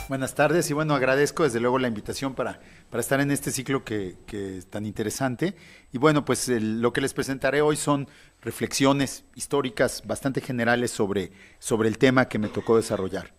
Buenas tardes y bueno, agradezco desde luego la invitación para estar en este ciclo que es tan interesante. Y bueno, pues lo que les presentaré hoy son reflexiones históricas bastante generales sobre el tema que me tocó desarrollar.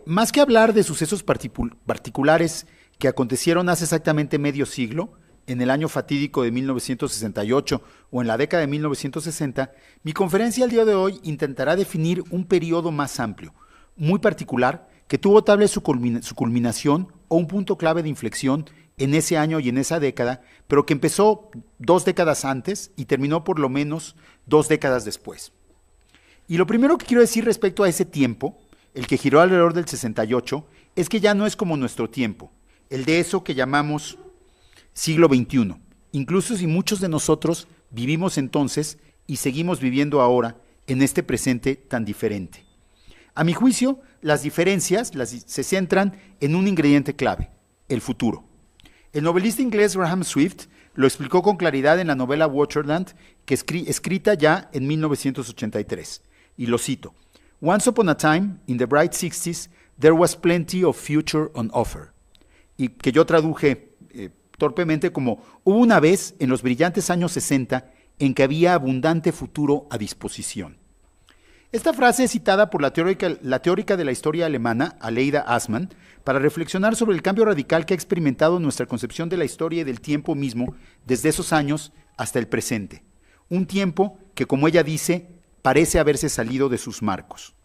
Más que hablar de sucesos particulares que acontecieron hace exactamente medio siglo, en el año fatídico de 1968 o en la década de 1960, mi conferencia el día de hoy intentará definir un periodo más amplio, muy particular, que tuvo tal vez su culminación o un punto clave de inflexión en ese año y en esa década, pero que empezó 2 décadas antes y terminó por lo menos 2 décadas después. Y lo primero que quiero decir respecto a ese tiempo, el que giró alrededor del 68, es que ya no es como nuestro tiempo, el de eso que llamamos siglo XXI, incluso si muchos de nosotros vivimos entonces y seguimos viviendo ahora en este presente tan diferente. A mi juicio, las diferencias se centran en un ingrediente clave, el futuro. El novelista inglés Graham Swift lo explicó con claridad en la novela Waterland, escrita ya en 1983, y lo cito: "Once upon a time, in the bright 60s, there was plenty of future on offer", y que yo traduje torpemente como "hubo una vez en los brillantes años 60 en que había abundante futuro a disposición". Esta frase es citada por la teórica de la historia alemana, Aleida Assmann, para reflexionar sobre el cambio radical que ha experimentado nuestra concepción de la historia y del tiempo mismo desde esos años hasta el presente. Un tiempo que, como ella dice, parece haberse salido de sus marcos.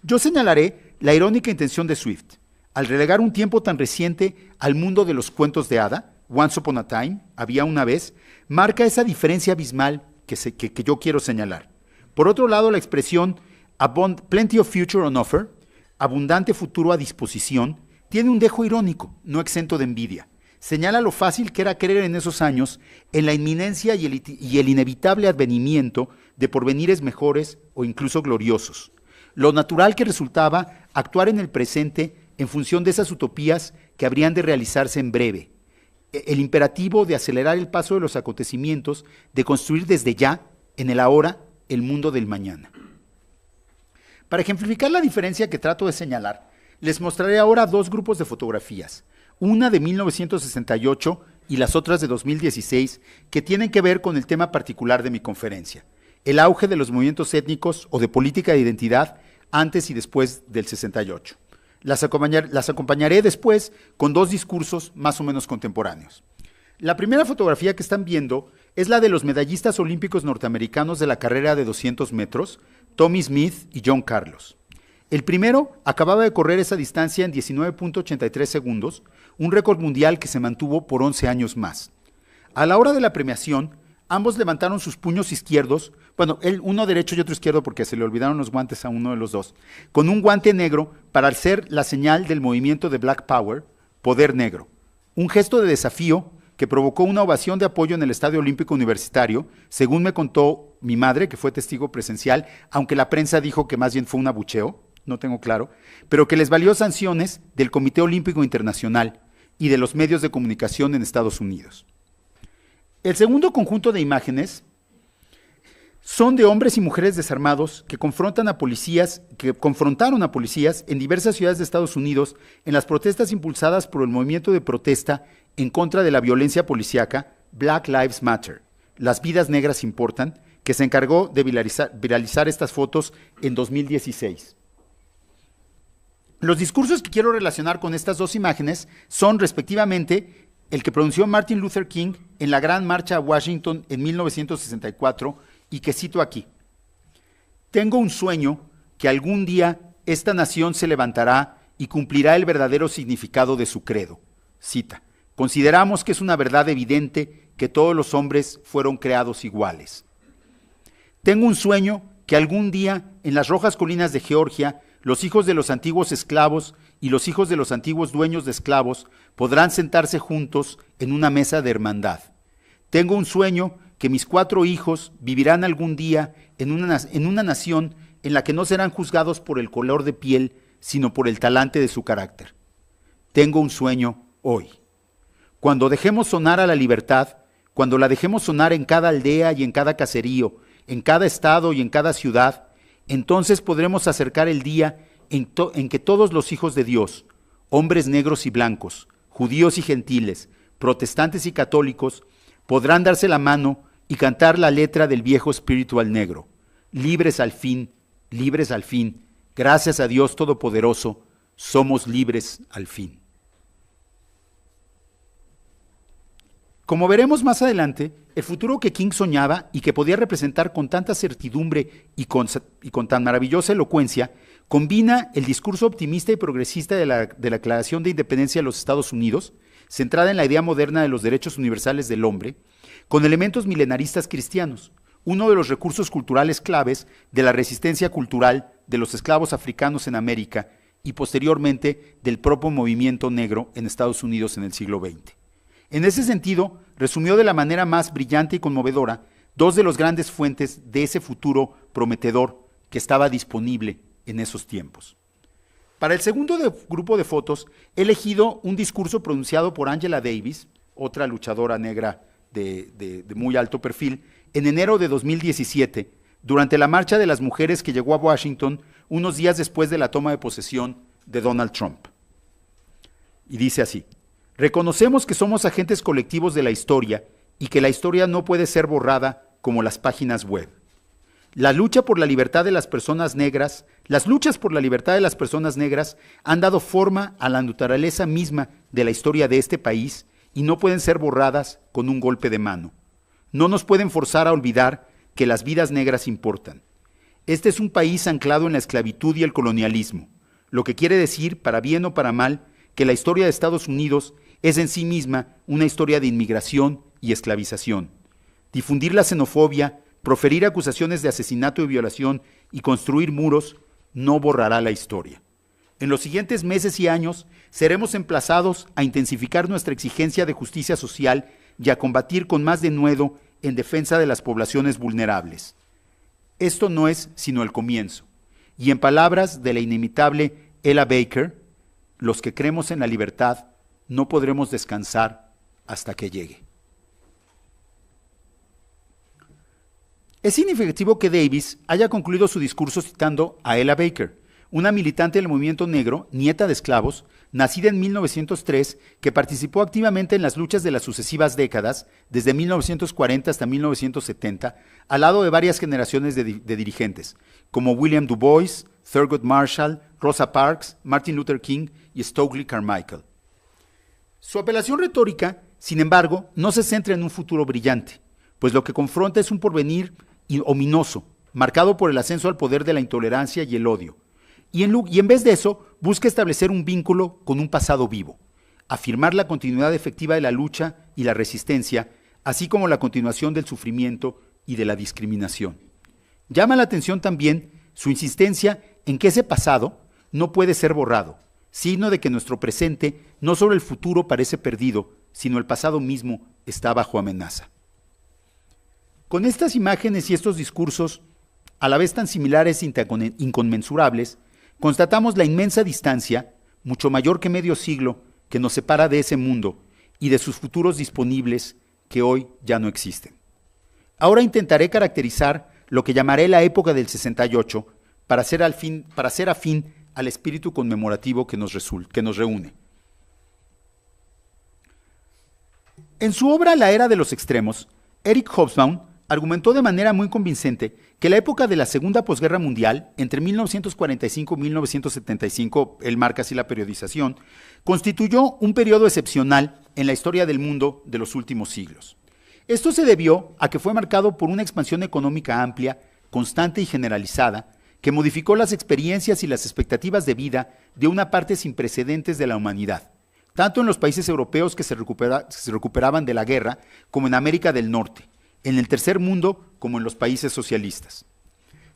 Yo señalaré la irónica intención de Swift. Al relegar un tiempo tan reciente al mundo de los cuentos de hada, Once Upon a Time, había una vez, marca esa diferencia abismal que yo quiero señalar. Por otro lado, la expresión "plenty of future on offer", abundante futuro a disposición, tiene un dejo irónico, no exento de envidia. Señala lo fácil que era creer en esos años en la inminencia y el inevitable advenimiento de porvenires mejores o incluso gloriosos. Lo natural que resultaba actuar en el presente en función de esas utopías que habrían de realizarse en breve. El imperativo de acelerar el paso de los acontecimientos, de construir desde ya, en el ahora, el mundo del mañana. Para ejemplificar la diferencia que trato de señalar, les mostraré ahora 2 grupos de fotografías, una de 1968 y las otras de 2016, que tienen que ver con el tema particular de mi conferencia, el auge de los movimientos étnicos o de política de identidad antes y después del 68. Las acompañaré después con 2 discursos más o menos contemporáneos. La primera fotografía que están viendo es la de los medallistas olímpicos norteamericanos de la carrera de 200 metros, Tommie Smith y John Carlos. El primero acababa de correr esa distancia en 19.83 segundos, un récord mundial que se mantuvo por 11 años más. A la hora de la premiación, ambos levantaron sus puños izquierdos, uno derecho y otro izquierdo porque se le olvidaron los guantes a uno de los dos, con un guante negro para hacer la señal del movimiento de Black Power, poder negro. Un gesto de desafío que provocó una ovación de apoyo en el Estadio Olímpico Universitario, según me contó mi madre, que fue testigo presencial, aunque la prensa dijo que más bien fue un abucheo, no tengo claro, pero que les valió sanciones del Comité Olímpico Internacional y de los medios de comunicación en Estados Unidos. El segundo conjunto de imágenes son de hombres y mujeres desarmados que confrontaron a policías en diversas ciudades de Estados Unidos en las protestas impulsadas por el movimiento de protesta en contra de la violencia policíaca Black Lives Matter, Las Vidas Negras Importan, que se encargó de viralizar estas fotos en 2016. Los discursos que quiero relacionar con estas 2 imágenes son, respectivamente, el que pronunció Martin Luther King en la Gran Marcha a Washington en 1964 y que cito aquí: "Tengo un sueño que algún día esta nación se levantará y cumplirá el verdadero significado de su credo". Cita: "Consideramos que es una verdad evidente que todos los hombres fueron creados iguales. Tengo un sueño que algún día en las rojas colinas de Georgia los hijos de los antiguos esclavos y los hijos de los antiguos dueños de esclavos podrán sentarse juntos en una mesa de hermandad. Tengo un sueño que mis 4 hijos vivirán algún día en una nación en la que no serán juzgados por el color de piel, sino por el talante de su carácter. Tengo un sueño hoy. Cuando dejemos sonar a la libertad, cuando la dejemos sonar en cada aldea y en cada caserío, en cada estado y en cada ciudad, entonces podremos acercar el día en que todos los hijos de Dios, hombres negros y blancos, judíos y gentiles, protestantes y católicos, podrán darse la mano y cantar la letra del viejo espiritual negro. Libres al fin, gracias a Dios Todopoderoso, somos libres al fin. Como veremos más adelante, el futuro que King soñaba y que podía representar con tanta certidumbre y con tan maravillosa elocuencia, combina el discurso optimista y progresista de la Declaración de Independencia de los Estados Unidos, centrada en la idea moderna de los derechos universales del hombre, con elementos milenaristas cristianos, uno de los recursos culturales claves de la resistencia cultural de los esclavos africanos en América y posteriormente del propio movimiento negro en Estados Unidos en el siglo XX. En ese sentido, resumió de la manera más brillante y conmovedora dos de las grandes fuentes de ese futuro prometedor que estaba disponible en esos tiempos. Para el segundo grupo de fotos, he elegido un discurso pronunciado por Angela Davis, otra luchadora negra de muy alto perfil, en enero de 2017, durante la marcha de las mujeres que llegó a Washington unos días después de la toma de posesión de Donald Trump. Y dice así: reconocemos que somos agentes colectivos de la historia y que la historia no puede ser borrada como las páginas web. Las luchas por la libertad de las personas negras han dado forma a la naturaleza misma de la historia de este país y no pueden ser borradas con un golpe de mano. No nos pueden forzar a olvidar que las vidas negras importan. Este es un país anclado en la esclavitud y el colonialismo, lo que quiere decir, para bien o para mal, que la historia de Estados Unidos es en sí misma una historia de inmigración y esclavización. Difundir la xenofobia, proferir acusaciones de asesinato y violación y construir muros no borrará la historia. En los siguientes meses y años seremos emplazados a intensificar nuestra exigencia de justicia social y a combatir con más denuedo en defensa de las poblaciones vulnerables. Esto no es sino el comienzo. Y en palabras de la inimitable Ella Baker, los que creemos en la libertad no podremos descansar hasta que llegue. Es significativo que Davis haya concluido su discurso citando a Ella Baker, una militante del movimiento negro, nieta de esclavos, nacida en 1903, que participó activamente en las luchas de las sucesivas décadas, desde 1940 hasta 1970, al lado de varias generaciones de dirigentes, como William Du Bois, Thurgood Marshall, Rosa Parks, Martin Luther King y Stokely Carmichael. Su apelación retórica, sin embargo, no se centra en un futuro brillante, pues lo que confronta es un porvenir ominoso, marcado por el ascenso al poder de la intolerancia y el odio. Y en vez de eso, busca establecer un vínculo con un pasado vivo, afirmar la continuidad efectiva de la lucha y la resistencia, así como la continuación del sufrimiento y de la discriminación. Llama la atención también su insistencia en que ese pasado no puede ser borrado, signo de que nuestro presente, no solo el futuro parece perdido, sino el pasado mismo está bajo amenaza. Con estas imágenes y estos discursos, a la vez tan similares e inconmensurables, constatamos la inmensa distancia, mucho mayor que medio siglo, que nos separa de ese mundo y de sus futuros disponibles que hoy ya no existen. Ahora intentaré caracterizar lo que llamaré la época del 68 para hacer afín al espíritu conmemorativo que nos reúne. En su obra La Era de los Extremos, Eric Hobsbawm argumentó de manera muy convincente que la época de la Segunda Posguerra Mundial, entre 1945 y 1975, él marca así la periodización, constituyó un periodo excepcional en la historia del mundo de los últimos siglos. Esto se debió a que fue marcado por una expansión económica amplia, constante y generalizada, que modificó las experiencias y las expectativas de vida de una parte sin precedentes de la humanidad, tanto en los países europeos que se recuperaban de la guerra, como en América del Norte, en el tercer mundo como en los países socialistas.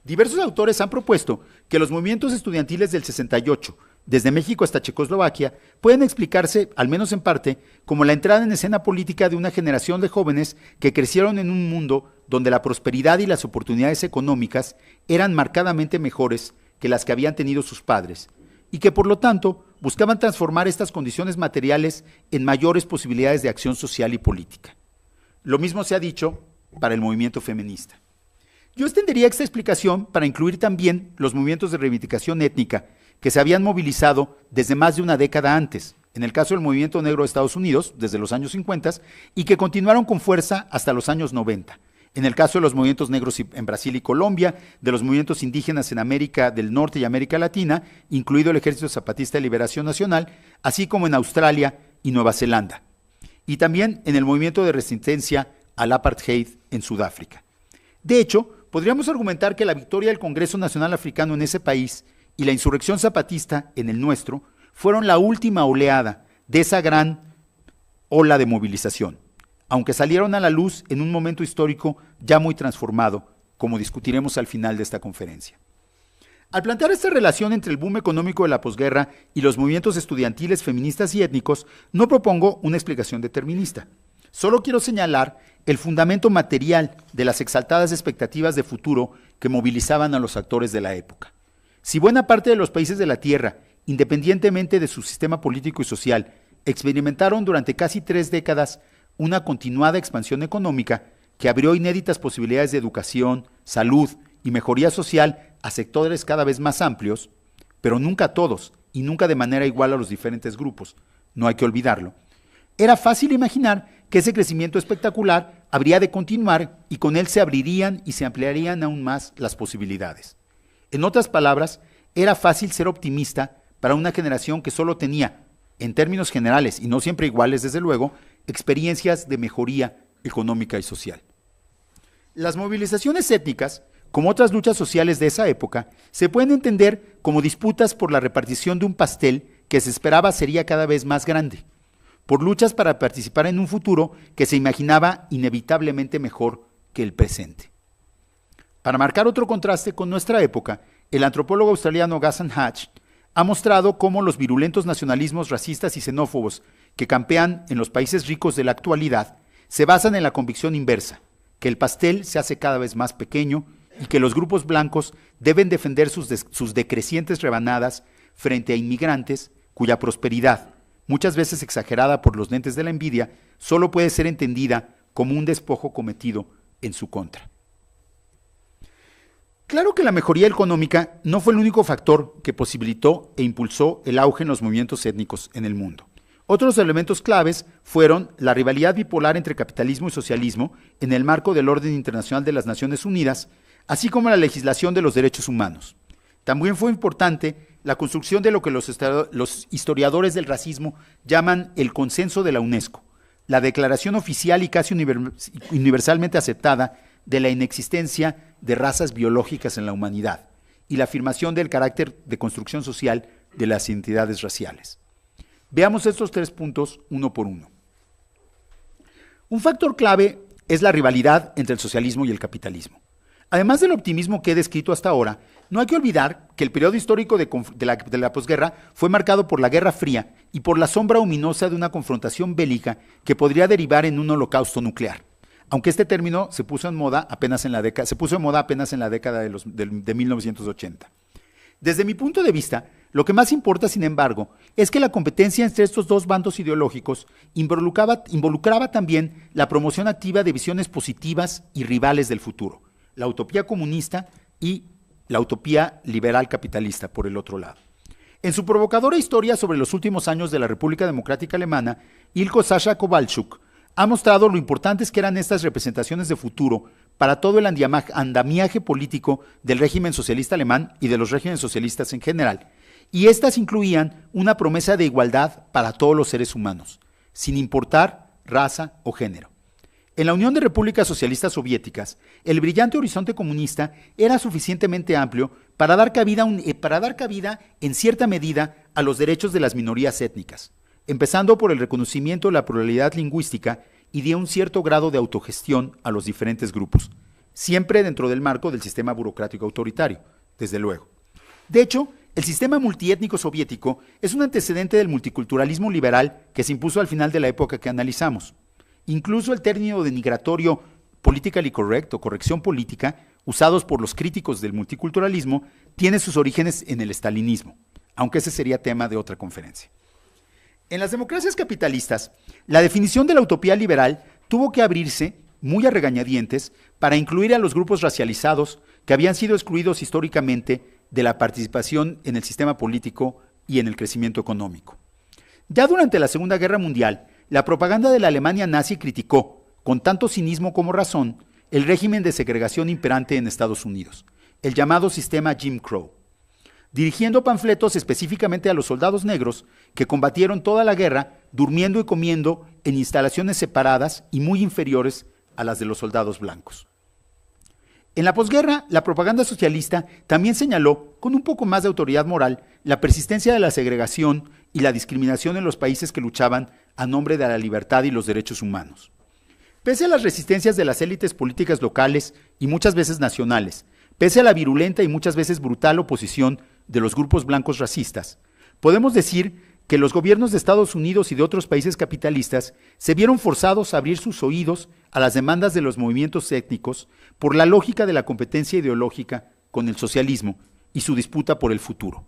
Diversos autores han propuesto que los movimientos estudiantiles del 68, desde México hasta Checoslovaquia, pueden explicarse, al menos en parte, como la entrada en escena política de una generación de jóvenes que crecieron en un mundo donde la prosperidad y las oportunidades económicas eran marcadamente mejores que las que habían tenido sus padres, y que por lo tanto buscaban transformar estas condiciones materiales en mayores posibilidades de acción social y política. Lo mismo se ha dicho para el movimiento feminista. Yo extendería esta explicación para incluir también los movimientos de reivindicación étnica que se habían movilizado desde más de una década antes, en el caso del movimiento negro de Estados Unidos, desde los años 50, y que continuaron con fuerza hasta los años 90. En el caso de los movimientos negros en Brasil y Colombia, de los movimientos indígenas en América del Norte y América Latina, incluido el Ejército Zapatista de Liberación Nacional, así como en Australia y Nueva Zelanda. Y también en el movimiento de resistencia al apartheid en Sudáfrica. De hecho, podríamos argumentar que la victoria del Congreso Nacional Africano en ese país y la insurrección zapatista en el nuestro fueron la última oleada de esa gran ola de movilización, aunque salieron a la luz en un momento histórico ya muy transformado, como discutiremos al final de esta conferencia. Al plantear esta relación entre el boom económico de la posguerra y los movimientos estudiantiles, feministas y étnicos, no propongo una explicación determinista. Solo quiero señalar el fundamento material de las exaltadas expectativas de futuro que movilizaban a los actores de la época. Si buena parte de los países de la Tierra, independientemente de su sistema político y social, experimentaron durante casi 3 décadas una continuada expansión económica que abrió inéditas posibilidades de educación, salud y mejoría social a sectores cada vez más amplios, pero nunca a todos y nunca de manera igual a los diferentes grupos, no hay que olvidarlo. Era fácil imaginar que ese crecimiento espectacular habría de continuar y con él se abrirían y se ampliarían aún más las posibilidades. En otras palabras, era fácil ser optimista para una generación que solo tenía, en términos generales y no siempre iguales desde luego, experiencias de mejoría económica y social. Las movilizaciones étnicas, como otras luchas sociales de esa época, se pueden entender como disputas por la repartición de un pastel que se esperaba sería cada vez más grande, por luchas para participar en un futuro que se imaginaba inevitablemente mejor que el presente. Para marcar otro contraste con nuestra época, el antropólogo australiano Ghassan Hatch ha mostrado cómo los virulentos nacionalismos racistas y xenófobos que campean en los países ricos de la actualidad se basan en la convicción inversa, que el pastel se hace cada vez más pequeño y que los grupos blancos deben defender sus decrecientes rebanadas frente a inmigrantes cuya prosperidad, muchas veces exagerada por los lentes de la envidia, solo puede ser entendida como un despojo cometido en su contra. Claro que la mejoría económica no fue el único factor que posibilitó e impulsó el auge en los movimientos étnicos en el mundo. Otros elementos claves fueron la rivalidad bipolar entre capitalismo y socialismo en el marco del orden internacional de las Naciones Unidas, así como la legislación de los derechos humanos. También fue importante la construcción de lo que los historiadores del racismo llaman el consenso de la UNESCO, la declaración oficial y casi universalmente aceptada de la inexistencia de razas biológicas en la humanidad y la afirmación del carácter de construcción social de las identidades raciales. Veamos estos 3 puntos uno por uno. Un factor clave es la rivalidad entre el socialismo y el capitalismo. Además del optimismo que he descrito hasta ahora, no hay que olvidar que el periodo histórico de la posguerra fue marcado por la Guerra Fría y por la sombra ominosa de una confrontación bélica que podría derivar en un holocausto nuclear. Aunque este término se puso en moda apenas en la década de 1980. Desde mi punto de vista, lo que más importa, sin embargo, es que la competencia entre estos dos bandos ideológicos involucraba también la promoción activa de visiones positivas y rivales del futuro, la utopía comunista y la utopía liberal capitalista, por el otro lado. En su provocadora historia sobre los últimos años de la República Democrática Alemana, Ilko Sasha Kowalczuk ha mostrado lo importantes que eran estas representaciones de futuro para todo el andamiaje político del régimen socialista alemán y de los regímenes socialistas en general, y estas incluían una promesa de igualdad para todos los seres humanos, sin importar raza o género. En la Unión de Repúblicas Socialistas Soviéticas, el brillante horizonte comunista era suficientemente amplio para dar cabida en cierta medida a los derechos de las minorías étnicas, empezando por el reconocimiento de la pluralidad lingüística y de un cierto grado de autogestión a los diferentes grupos, siempre dentro del marco del sistema burocrático autoritario, desde luego. De hecho, el sistema multiétnico soviético es un antecedente del multiculturalismo liberal que se impuso al final de la época que analizamos. Incluso el término denigratorio politically correct o corrección política, usados por los críticos del multiculturalismo, tiene sus orígenes en el estalinismo, aunque ese sería tema de otra conferencia. En las democracias capitalistas, la definición de la utopía liberal tuvo que abrirse, muy a regañadientes, para incluir a los grupos racializados que habían sido excluidos históricamente de la participación en el sistema político y en el crecimiento económico. Ya durante la Segunda Guerra Mundial, la propaganda de la Alemania nazi criticó, con tanto cinismo como razón, el régimen de segregación imperante en Estados Unidos, el llamado sistema Jim Crow, dirigiendo panfletos específicamente a los soldados negros que combatieron toda la guerra durmiendo y comiendo en instalaciones separadas y muy inferiores a las de los soldados blancos. En la posguerra, la propaganda socialista también señaló, con un poco más de autoridad moral, la persistencia de la segregación y la discriminación en los países que luchaban a nombre de la libertad y los derechos humanos. Pese a las resistencias de las élites políticas locales y muchas veces nacionales, pese a la virulenta y muchas veces brutal oposición de los grupos blancos racistas, podemos decir que los gobiernos de Estados Unidos y de otros países capitalistas se vieron forzados a abrir sus oídos a las demandas de los movimientos étnicos por la lógica de la competencia ideológica con el socialismo y su disputa por el futuro.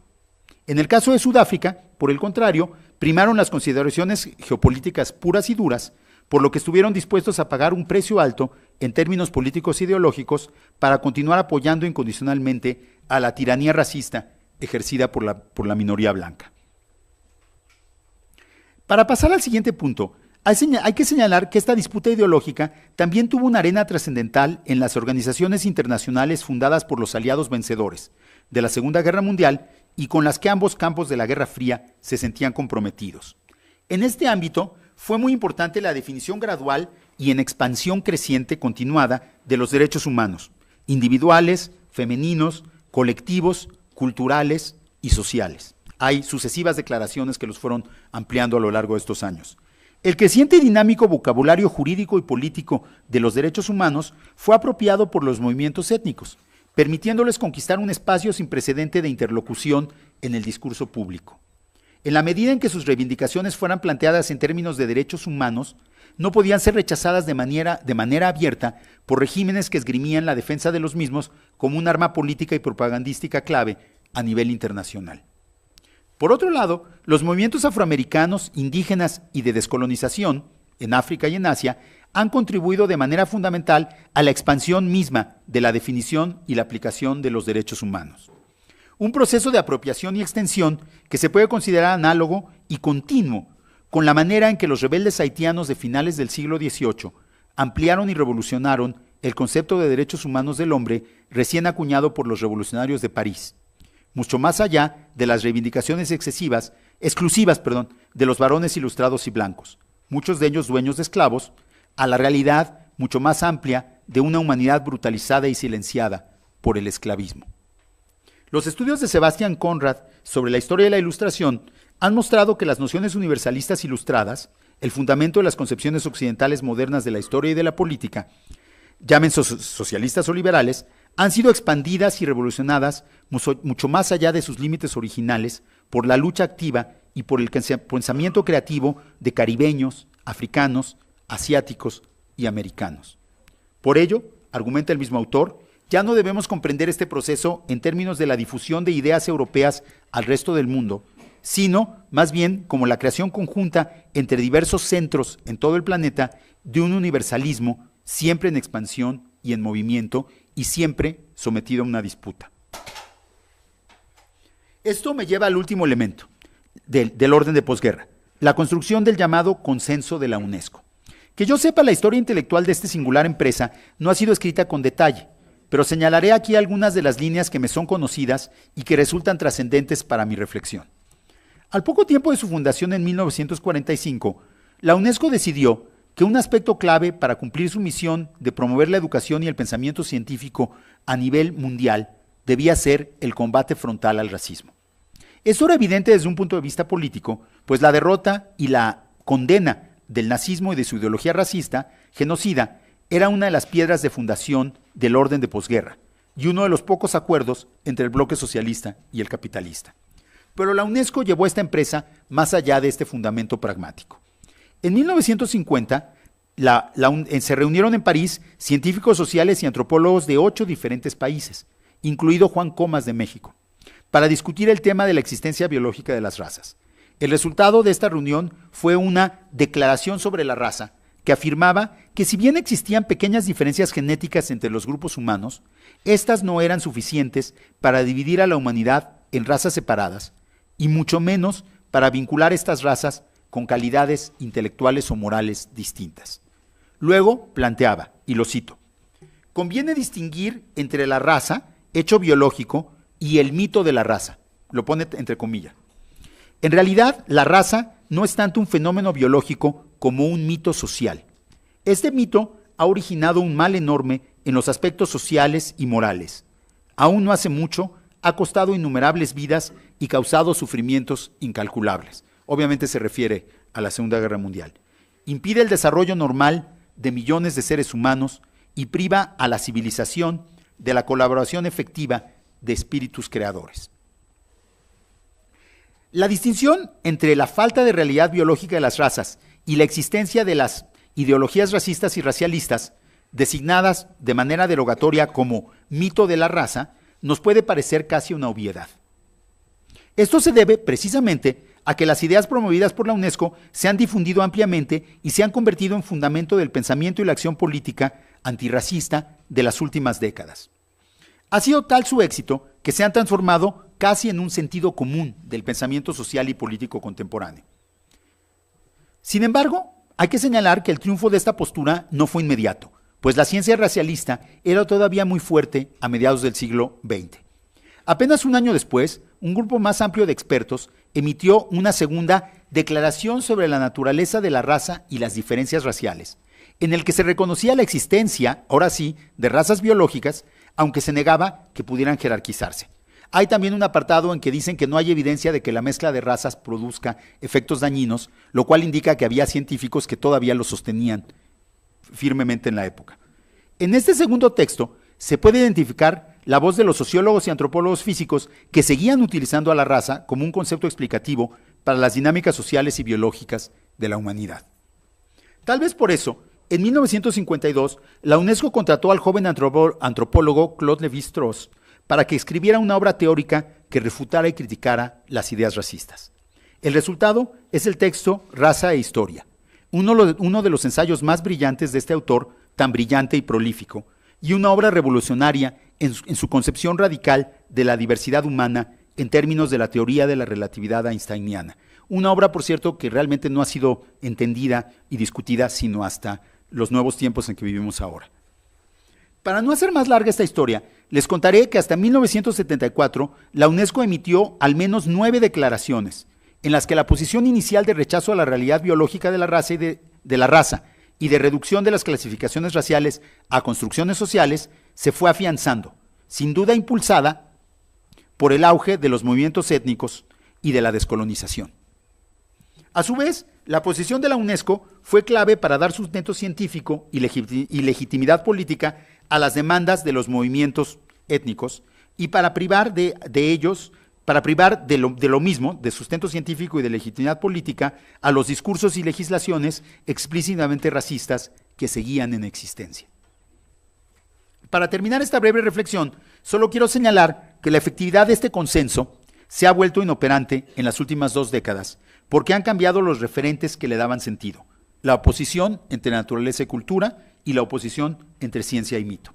En el caso de Sudáfrica, por el contrario, primaron las consideraciones geopolíticas puras y duras, por lo que estuvieron dispuestos a pagar un precio alto en términos políticos e ideológicos para continuar apoyando incondicionalmente a la tiranía racista ejercida por la minoría blanca. Para pasar al siguiente punto, hay que señalar que esta disputa ideológica también tuvo una arena trascendental en las organizaciones internacionales fundadas por los aliados vencedores de la Segunda Guerra Mundial y con las que ambos campos de la Guerra Fría se sentían comprometidos. En este ámbito fue muy importante la definición gradual y en expansión creciente continuada de los derechos humanos, individuales, femeninos, colectivos, culturales y sociales. Hay sucesivas declaraciones que los fueron ampliando a lo largo de estos años. El creciente y dinámico vocabulario jurídico y político de los derechos humanos fue apropiado por los movimientos étnicos, permitiéndoles conquistar un espacio sin precedente de interlocución en el discurso público. En la medida en que sus reivindicaciones fueran planteadas en términos de derechos humanos, no podían ser rechazadas de manera abierta por regímenes que esgrimían la defensa de los mismos como un arma política y propagandística clave a nivel internacional. Por otro lado, los movimientos afroamericanos, indígenas y de descolonización, en África y en Asia, han contribuido de manera fundamental a la expansión misma de la definición y la aplicación de los derechos humanos. Un proceso de apropiación y extensión que se puede considerar análogo y continuo con la manera en que los rebeldes haitianos de finales del siglo XVIII ampliaron y revolucionaron el concepto de derechos humanos del hombre recién acuñado por los revolucionarios de París, mucho más allá de las reivindicaciones exclusivas de los varones ilustrados y blancos, muchos de ellos dueños de esclavos, a la realidad mucho más amplia de una humanidad brutalizada y silenciada por el esclavismo. Los estudios de Sebastian Conrad sobre la historia de la Ilustración han mostrado que las nociones universalistas ilustradas, el fundamento de las concepciones occidentales modernas de la historia y de la política, llamen socialistas o liberales, han sido expandidas y revolucionadas mucho más allá de sus límites originales por la lucha activa y por el pensamiento creativo de caribeños, africanos, asiáticos y americanos. Por ello, argumenta el mismo autor, ya no debemos comprender este proceso en términos de la difusión de ideas europeas al resto del mundo, sino más bien como la creación conjunta entre diversos centros en todo el planeta de un universalismo siempre en expansión y en movimiento y siempre sometido a una disputa. Esto me lleva al último elemento del orden de posguerra, la construcción del llamado consenso de la UNESCO. Que yo sepa, la historia intelectual de esta singular empresa no ha sido escrita con detalle, pero señalaré aquí algunas de las líneas que me son conocidas y que resultan trascendentes para mi reflexión. Al poco tiempo de su fundación en 1945, la UNESCO decidió que un aspecto clave para cumplir su misión de promover la educación y el pensamiento científico a nivel mundial debía ser el combate frontal al racismo. Esto era evidente desde un punto de vista político, pues la derrota y la condena del nazismo y de su ideología racista, genocida, era una de las piedras de fundación del orden de posguerra y uno de los pocos acuerdos entre el bloque socialista y el capitalista. Pero la UNESCO llevó a esta empresa más allá de este fundamento pragmático. En 1950 se reunieron en París científicos sociales y antropólogos de 8 diferentes países, incluido Juan Comas de México, para discutir el tema de la existencia biológica de las razas. El resultado de esta reunión fue una declaración sobre la raza que afirmaba que si bien existían pequeñas diferencias genéticas entre los grupos humanos, estas no eran suficientes para dividir a la humanidad en razas separadas, y mucho menos para vincular estas razas con calidades intelectuales o morales distintas. Luego planteaba, y lo cito, conviene distinguir entre la raza, hecho biológico, y el mito de la raza. Lo pone entre comillas. En realidad, la raza no es tanto un fenómeno biológico como un mito social. Este mito ha originado un mal enorme en los aspectos sociales y morales. Aún no hace mucho, ha costado innumerables vidas y causado sufrimientos incalculables. Obviamente se refiere a la Segunda Guerra Mundial. Impide el desarrollo normal de millones de seres humanos y priva a la civilización de la colaboración efectiva de espíritus creadores. La distinción entre la falta de realidad biológica de las razas y la existencia de las ideologías racistas y racialistas, designadas de manera derogatoria como mito de la raza, nos puede parecer casi una obviedad. Esto se debe precisamente a que las ideas promovidas por la UNESCO se han difundido ampliamente y se han convertido en fundamento del pensamiento y la acción política antirracista de las últimas décadas. Ha sido tal su éxito que se han transformado casi en un sentido común del pensamiento social y político contemporáneo. Sin embargo, hay que señalar que el triunfo de esta postura no fue inmediato, pues la ciencia racialista era todavía muy fuerte a mediados del siglo XX. Apenas un año después, un grupo más amplio de expertos emitió una segunda Declaración sobre la naturaleza de la raza y las diferencias raciales, en el que se reconocía la existencia, ahora sí, de razas biológicas, aunque se negaba que pudieran jerarquizarse. Hay también un apartado en que dicen que no hay evidencia de que la mezcla de razas produzca efectos dañinos, lo cual indica que había científicos que todavía lo sostenían firmemente en la época. En este segundo texto se puede identificar la voz de los sociólogos y antropólogos físicos que seguían utilizando a la raza como un concepto explicativo para las dinámicas sociales y biológicas de la humanidad. Tal vez por eso, en 1952, la UNESCO contrató al joven antropólogo Claude Lévi-Strauss para que escribiera una obra teórica que refutara y criticara las ideas racistas. El resultado es el texto Raza e Historia, uno de los ensayos más brillantes de este autor, tan brillante y prolífico, y una obra revolucionaria en su concepción radical de la diversidad humana en términos de la teoría de la relatividad einsteiniana. Una obra, por cierto, que realmente no ha sido entendida y discutida sino hasta los nuevos tiempos en que vivimos ahora. Para no hacer más larga esta historia, les contaré que hasta 1974 la UNESCO emitió al menos 9 declaraciones en las que la posición inicial de rechazo a la realidad biológica de la raza y de reducción de las clasificaciones raciales a construcciones sociales se fue afianzando, sin duda impulsada por el auge de los movimientos étnicos y de la descolonización. A su vez, la posición de la UNESCO fue clave para dar sustento científico y legitimidad política a las demandas de los movimientos étnicos y para privar de lo mismo, de sustento científico y de legitimidad política, a los discursos y legislaciones explícitamente racistas que seguían en existencia. Para terminar esta breve reflexión, solo quiero señalar que la efectividad de este consenso se ha vuelto inoperante en las últimas 2 décadas, porque han cambiado los referentes que le daban sentido: la oposición entre naturaleza y cultura y la oposición entre ciencia y mito.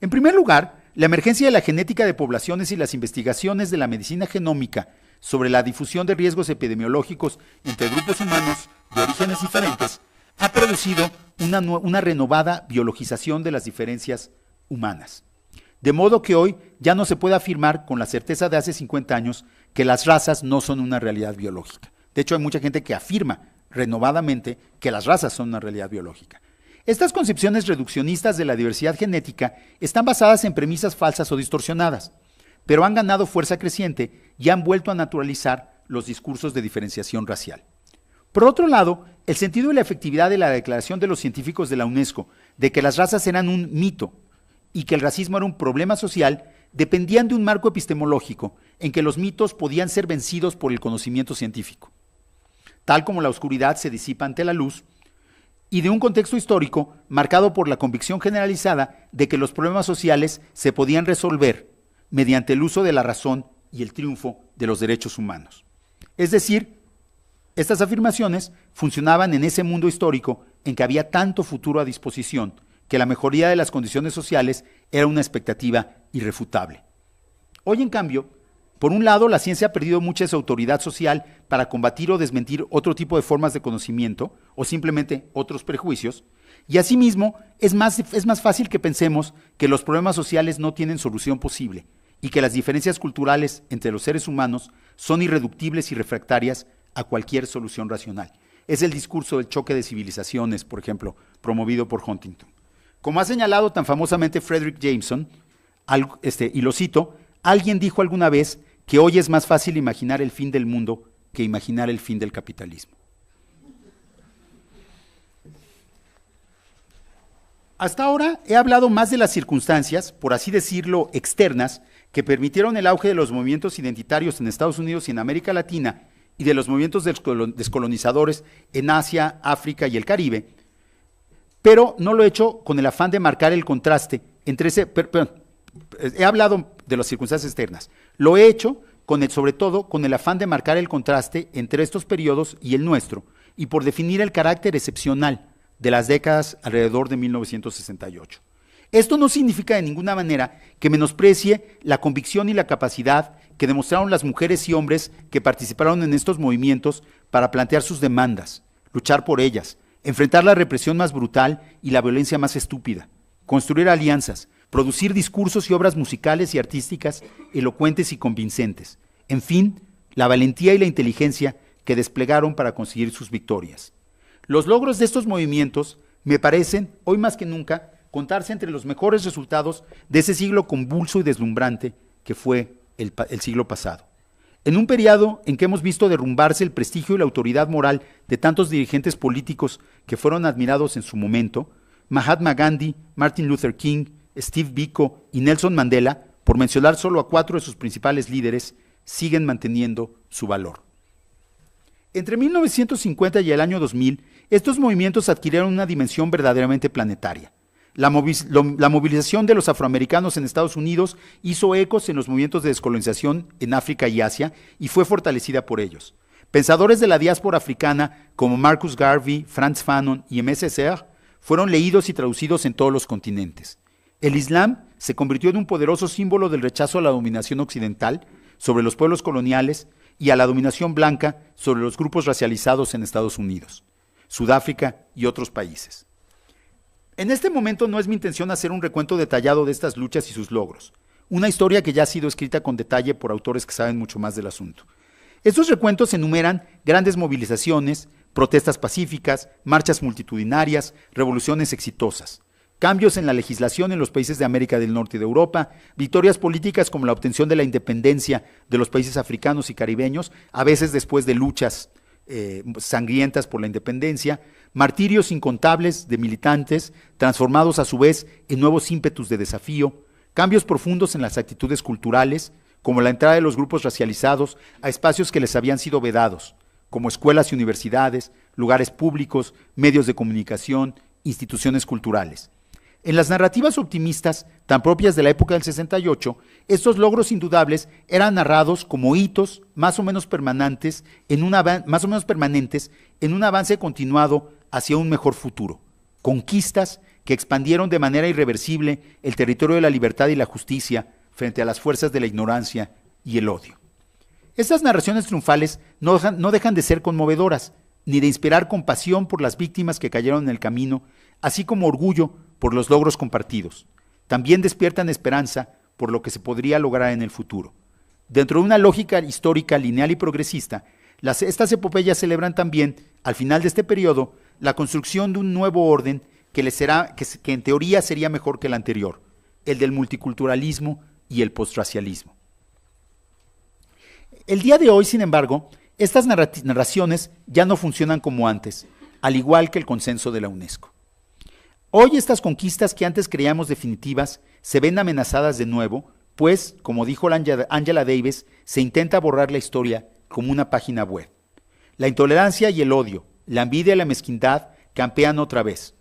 En primer lugar, la emergencia de la genética de poblaciones y las investigaciones de la medicina genómica sobre la difusión de riesgos epidemiológicos entre grupos humanos de orígenes diferentes ha producido una renovada biologización de las diferencias humanas. De modo que hoy ya no se puede afirmar con la certeza de hace 50 años que las razas no son una realidad biológica. De hecho, hay mucha gente que afirma renovadamente que las razas son una realidad biológica. Estas concepciones reduccionistas de la diversidad genética están basadas en premisas falsas o distorsionadas, pero han ganado fuerza creciente y han vuelto a naturalizar los discursos de diferenciación racial. Por otro lado, el sentido y la efectividad de la declaración de los científicos de la UNESCO de que las razas eran un mito y que el racismo era un problema social dependían de un marco epistemológico en que los mitos podían ser vencidos por el conocimiento científico. Tal como la oscuridad se disipa ante la luz, y de un contexto histórico marcado por la convicción generalizada de que los problemas sociales se podían resolver mediante el uso de la razón y el triunfo de los derechos humanos. Es decir, estas afirmaciones funcionaban en ese mundo histórico en que había tanto futuro a disposición que la mejoría de las condiciones sociales era una expectativa irrefutable. Hoy, en cambio, por un lado, la ciencia ha perdido mucha de su autoridad social para combatir o desmentir otro tipo de formas de conocimiento o simplemente otros prejuicios, y asimismo es más fácil que pensemos que los problemas sociales no tienen solución posible y que las diferencias culturales entre los seres humanos son irreductibles y refractarias a cualquier solución racional. Es el discurso del choque de civilizaciones, por ejemplo, promovido por Huntington. Como ha señalado tan famosamente Frederick Jameson, y lo cito, alguien dijo alguna vez que hoy es más fácil imaginar el fin del mundo que imaginar el fin del capitalismo. Hasta ahora he hablado más de las circunstancias, por así decirlo, externas, que permitieron el auge de los movimientos identitarios en Estados Unidos y en América Latina y de los movimientos descolonizadores en Asia, África y el Caribe, pero no lo he hecho con el afán de marcar el contraste entre he hablado de las circunstancias externas, lo he hecho sobre todo con el afán de marcar el contraste entre estos periodos y el nuestro, y por definir el carácter excepcional de las décadas alrededor de 1968. Esto no significa de ninguna manera que menosprecie la convicción y la capacidad que demostraron las mujeres y hombres que participaron en estos movimientos para plantear sus demandas, luchar por ellas, enfrentar la represión más brutal y la violencia más estúpida, construir alianzas, producir discursos y obras musicales y artísticas elocuentes y convincentes, en fin, la valentía y la inteligencia que desplegaron para conseguir sus victorias. Los logros de estos movimientos me parecen, hoy más que nunca, contarse entre los mejores resultados de ese siglo convulso y deslumbrante que fue el siglo pasado. En un periodo en que hemos visto derrumbarse el prestigio y la autoridad moral de tantos dirigentes políticos que fueron admirados en su momento, Mahatma Gandhi, Martin Luther King, Steve Biko y Nelson Mandela, por mencionar solo a 4 de sus principales líderes, siguen manteniendo su valor. Entre 1950 y el año 2000, estos movimientos adquirieron una dimensión verdaderamente planetaria. La movilización de los afroamericanos en Estados Unidos hizo ecos en los movimientos de descolonización en África y Asia y fue fortalecida por ellos. Pensadores de la diáspora africana como Marcus Garvey, Frantz Fanon y M.S. Serres fueron leídos y traducidos en todos los continentes. El Islam se convirtió en un poderoso símbolo del rechazo a la dominación occidental sobre los pueblos coloniales y a la dominación blanca sobre los grupos racializados en Estados Unidos, Sudáfrica y otros países. En este momento no es mi intención hacer un recuento detallado de estas luchas y sus logros, una historia que ya ha sido escrita con detalle por autores que saben mucho más del asunto. Estos recuentos enumeran grandes movilizaciones, protestas pacíficas, marchas multitudinarias, revoluciones exitosas, cambios en la legislación en los países de América del Norte y de Europa, victorias políticas como la obtención de la independencia de los países africanos y caribeños, a veces después de luchas sangrientas por la independencia, martirios incontables de militantes, transformados a su vez en nuevos ímpetus de desafío, cambios profundos en las actitudes culturales, como la entrada de los grupos racializados a espacios que les habían sido vedados, como escuelas y universidades, lugares públicos, medios de comunicación, instituciones culturales. En las narrativas optimistas, tan propias de la época del 68, estos logros indudables eran narrados como hitos más o menos permanentes en un avance continuado hacia un mejor futuro, conquistas que expandieron de manera irreversible el territorio de la libertad y la justicia frente a las fuerzas de la ignorancia y el odio. Estas narraciones triunfales no dejan de ser conmovedoras, ni de inspirar compasión por las víctimas que cayeron en el camino, así como orgullo por los logros compartidos. También despiertan esperanza por lo que se podría lograr en el futuro. Dentro de una lógica histórica lineal y progresista, estas epopeyas celebran también, al final de este periodo, la construcción de un nuevo orden que en teoría sería mejor que el anterior, el del multiculturalismo y el postracialismo. El día de hoy, sin embargo, estas narraciones ya no funcionan como antes, al igual que el consenso de la UNESCO. Hoy estas conquistas que antes creíamos definitivas se ven amenazadas de nuevo, pues, como dijo Angela Davis, se intenta borrar la historia como una página web. La intolerancia y el odio, la envidia y la mezquindad campean otra vez.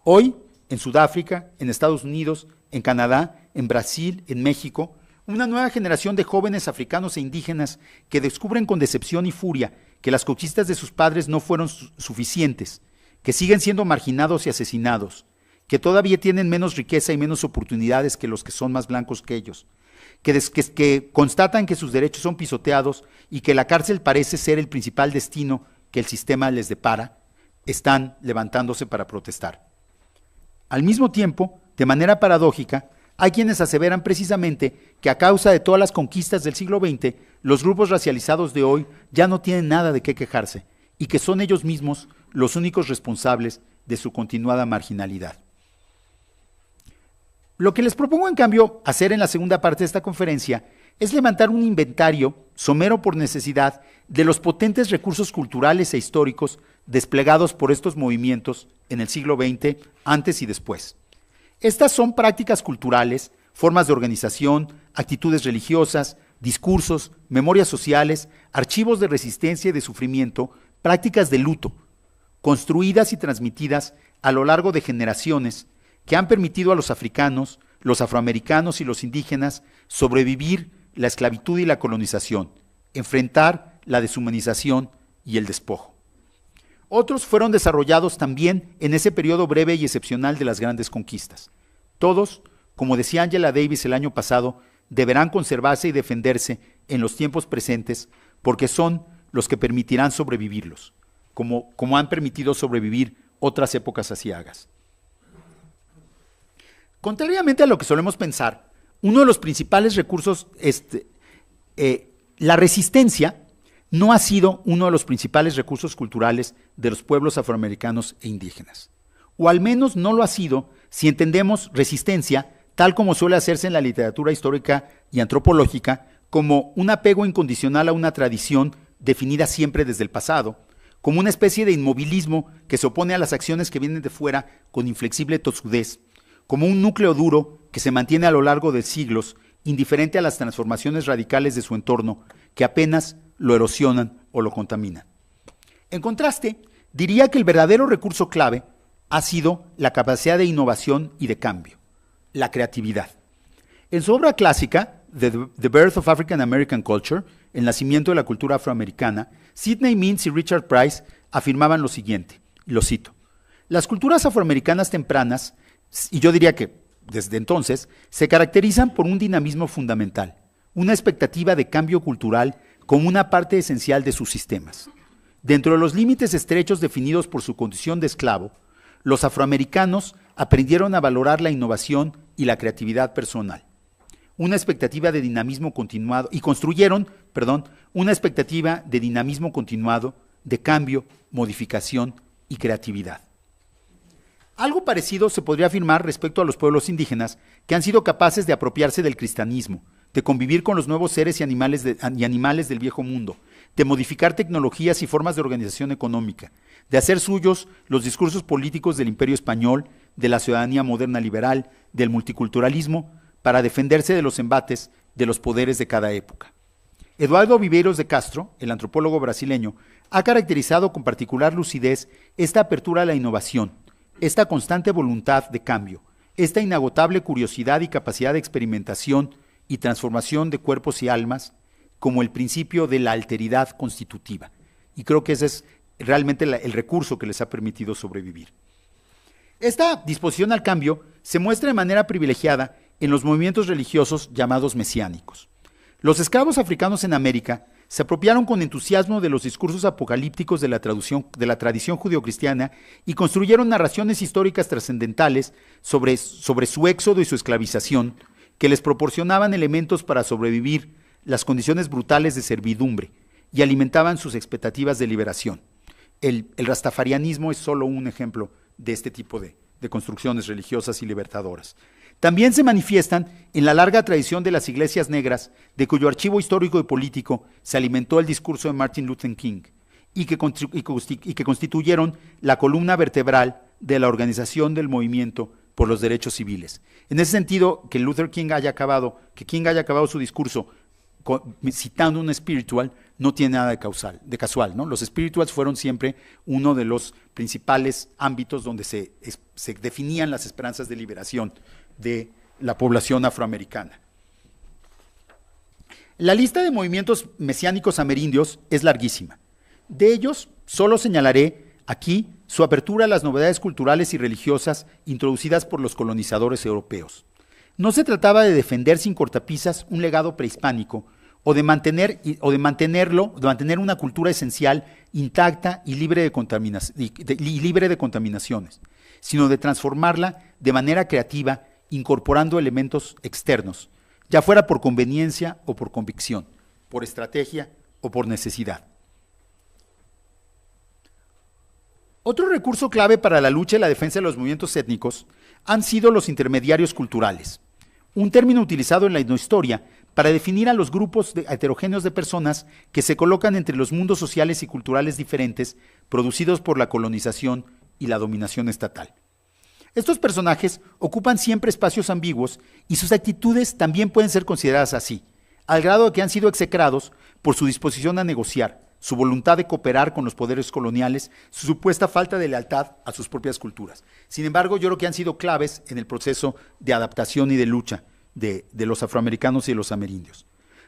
Hoy, en Sudáfrica, en Estados Unidos, en Canadá, en Brasil, en México, una nueva generación de jóvenes africanos e indígenas que descubren con decepción y furia que las conquistas de sus padres no fueron suficientes, que siguen siendo marginados y asesinados, que todavía tienen menos riqueza y menos oportunidades que los que son más blancos que ellos, que constatan que sus derechos son pisoteados y que la cárcel parece ser el principal destino que el sistema les depara, están levantándose para protestar. Al mismo tiempo, de manera paradójica, hay quienes aseveran precisamente que a causa de todas las conquistas del siglo XX, los grupos racializados de hoy ya no tienen nada de qué quejarse y que son ellos mismos los únicos responsables de su continuada marginalidad. Lo que les propongo, en cambio, hacer en la segunda parte de esta conferencia es levantar un inventario, somero por necesidad, de los potentes recursos culturales e históricos desplegados por estos movimientos en el siglo XX, antes y después. Estas son prácticas culturales, formas de organización, actitudes religiosas, discursos, memorias sociales, archivos de resistencia y de sufrimiento, prácticas de luto, construidas y transmitidas a lo largo de generaciones, que han permitido a los africanos, los afroamericanos y los indígenas sobrevivir la esclavitud y la colonización, enfrentar la deshumanización y el despojo. Otros fueron desarrollados también en ese periodo breve y excepcional de las grandes conquistas. Todos, como decía Angela Davis el año pasado, deberán conservarse y defenderse en los tiempos presentes porque son los que permitirán sobrevivirlos, como han permitido sobrevivir otras épocas aciagas. Contrariamente a lo que solemos pensar, uno de los principales recursos, la resistencia, no ha sido uno de los principales recursos culturales de los pueblos afroamericanos e indígenas. O al menos no lo ha sido si entendemos resistencia, tal como suele hacerse en la literatura histórica y antropológica, como un apego incondicional a una tradición definida siempre desde el pasado, como una especie de inmovilismo que se opone a las acciones que vienen de fuera con inflexible tosudez, como un núcleo duro que se mantiene a lo largo de siglos, indiferente a las transformaciones radicales de su entorno, que apenas lo erosionan o lo contaminan. En contraste, diría que el verdadero recurso clave ha sido la capacidad de innovación y de cambio, la creatividad. En su obra clásica, The Birth of African American Culture, El nacimiento de la cultura afroamericana, Sidney Mintz y Richard Price afirmaban lo siguiente, y lo cito: las culturas afroamericanas tempranas, y yo diría que desde entonces, se caracterizan por un dinamismo fundamental, una expectativa de cambio cultural como una parte esencial de sus sistemas. Dentro de los límites estrechos definidos por su condición de esclavo, los afroamericanos aprendieron a valorar la innovación y la creatividad personal, una expectativa de dinamismo continuado, y construyeron, una expectativa de dinamismo continuado, de cambio, modificación y creatividad. Algo parecido se podría afirmar respecto a los pueblos indígenas que han sido capaces de apropiarse del cristianismo, de convivir con los nuevos seres y animales del viejo mundo, de modificar tecnologías y formas de organización económica, de hacer suyos los discursos políticos del Imperio Español, de la ciudadanía moderna liberal, del multiculturalismo, para defenderse de los embates de los poderes de cada época. Eduardo Viveiros de Castro, el antropólogo brasileño, ha caracterizado con particular lucidez esta apertura a la innovación, esta constante voluntad de cambio, esta inagotable curiosidad y capacidad de experimentación y transformación de cuerpos y almas como el principio de la alteridad constitutiva. Y creo que ese es realmente el recurso que les ha permitido sobrevivir. Esta disposición al cambio se muestra de manera privilegiada en los movimientos religiosos llamados mesiánicos. Los esclavos africanos en América se apropiaron con entusiasmo de los discursos apocalípticos de la tradición judeocristiana y construyeron narraciones históricas trascendentales sobre su éxodo y su esclavización, que les proporcionaban elementos para sobrevivir las condiciones brutales de servidumbre y alimentaban sus expectativas de liberación. El rastafarianismo es solo un ejemplo de este tipo de construcciones religiosas y libertadoras. También se manifiestan en la larga tradición de las iglesias negras, de cuyo archivo histórico y político se alimentó el discurso de Martin Luther King, y que constituyeron la columna vertebral de la organización del movimiento por los derechos civiles. En ese sentido, que King haya acabado su discurso citando un spiritual, no tiene nada de casual, ¿no? Los spirituals fueron siempre uno de los principales ámbitos donde se definían las esperanzas de liberación de la población afroamericana. La lista de movimientos mesiánicos amerindios es larguísima. De ellos, solo señalaré Aquí, su apertura a las novedades culturales y religiosas introducidas por los colonizadores europeos. No se trataba de defender sin cortapisas un legado prehispánico o de mantener una cultura esencial intacta y libre de contaminaciones, sino de transformarla de manera creativa incorporando elementos externos, ya fuera por conveniencia o por convicción, por estrategia o por necesidad. Otro recurso clave para la lucha y la defensa de los movimientos étnicos han sido los intermediarios culturales, un término utilizado en la etnohistoria para definir a los grupos heterogéneos de personas que se colocan entre los mundos sociales y culturales diferentes producidos por la colonización y la dominación estatal. Estos personajes ocupan siempre espacios ambiguos y sus actitudes también pueden ser consideradas así, al grado de que han sido execrados por su disposición a negociar, su voluntad de cooperar con los poderes coloniales, su supuesta falta de lealtad a sus propias culturas. Sin embargo, yo creo que han sido claves en el proceso de adaptación y de lucha de los afroamericanos y de los amerindios.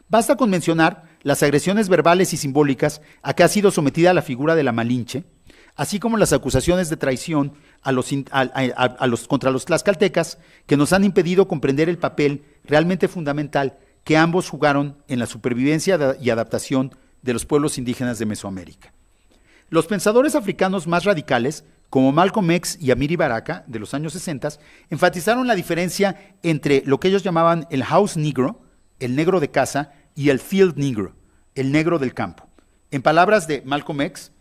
Basta con mencionar las agresiones verbales y simbólicas a que ha sido sometida la figura de la Malinche, así como las acusaciones de traición contra los tlaxcaltecas que nos han impedido comprender el papel realmente fundamental que ambos jugaron en la supervivencia y adaptación de los pueblos indígenas de Mesoamérica. Los pensadores africanos más radicales, como Malcolm X y Amiri Baraka, de los años 60, enfatizaron la diferencia entre lo que ellos llamaban el house negro, el negro de casa, y el field negro, el negro del campo. En palabras de Malcolm X,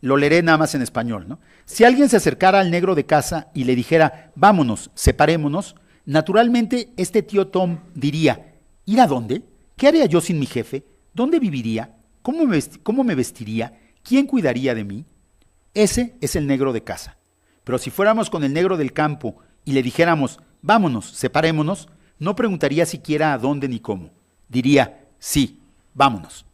lo leeré nada más en español, ¿no? Si alguien se acercara al negro de casa y le dijera, vámonos, separémonos, naturalmente este tío Tom diría, ¿ir a dónde? ¿Qué haría yo sin mi jefe? ¿Dónde viviría? ¿Cómo me vestiría? ¿Quién cuidaría de mí? Ese es el negro de casa. Pero si fuéramos con el negro del campo y le dijéramos, vámonos, separémonos, no preguntaría siquiera a dónde ni cómo. Diría, sí, vámonos.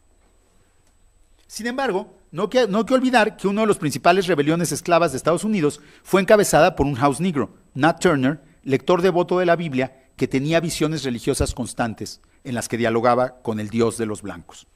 Sin embargo, no hay que olvidar que una de las principales rebeliones esclavas de Estados Unidos fue encabezada por un house negro, Nat Turner, lector devoto de la Biblia, que tenía visiones religiosas constantes en las que dialogaba con el Dios de los blancos.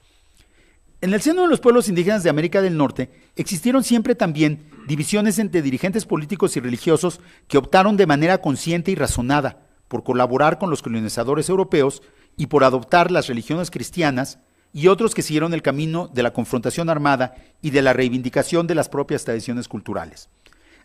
En el seno de los pueblos indígenas de América del Norte existieron siempre también divisiones entre dirigentes políticos y religiosos que optaron de manera consciente y razonada por colaborar con los colonizadores europeos y por adoptar las religiones cristianas, y otros que siguieron el camino de la confrontación armada y de la reivindicación de las propias tradiciones culturales.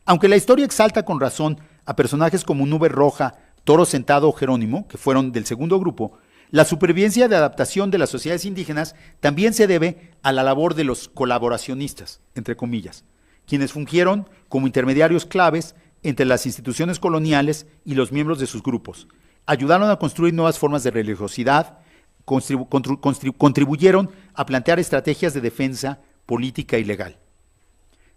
Aunque la historia exalta con razón a personajes como Nube Roja, Toro Sentado o Jerónimo, que fueron del segundo grupo, la supervivencia de adaptación de las sociedades indígenas también se debe a la labor de los colaboracionistas, entre comillas, quienes fungieron como intermediarios claves entre las instituciones coloniales y los miembros de sus grupos. Ayudaron a construir nuevas formas de religiosidad, contribuyeron a plantear estrategias de defensa política y legal.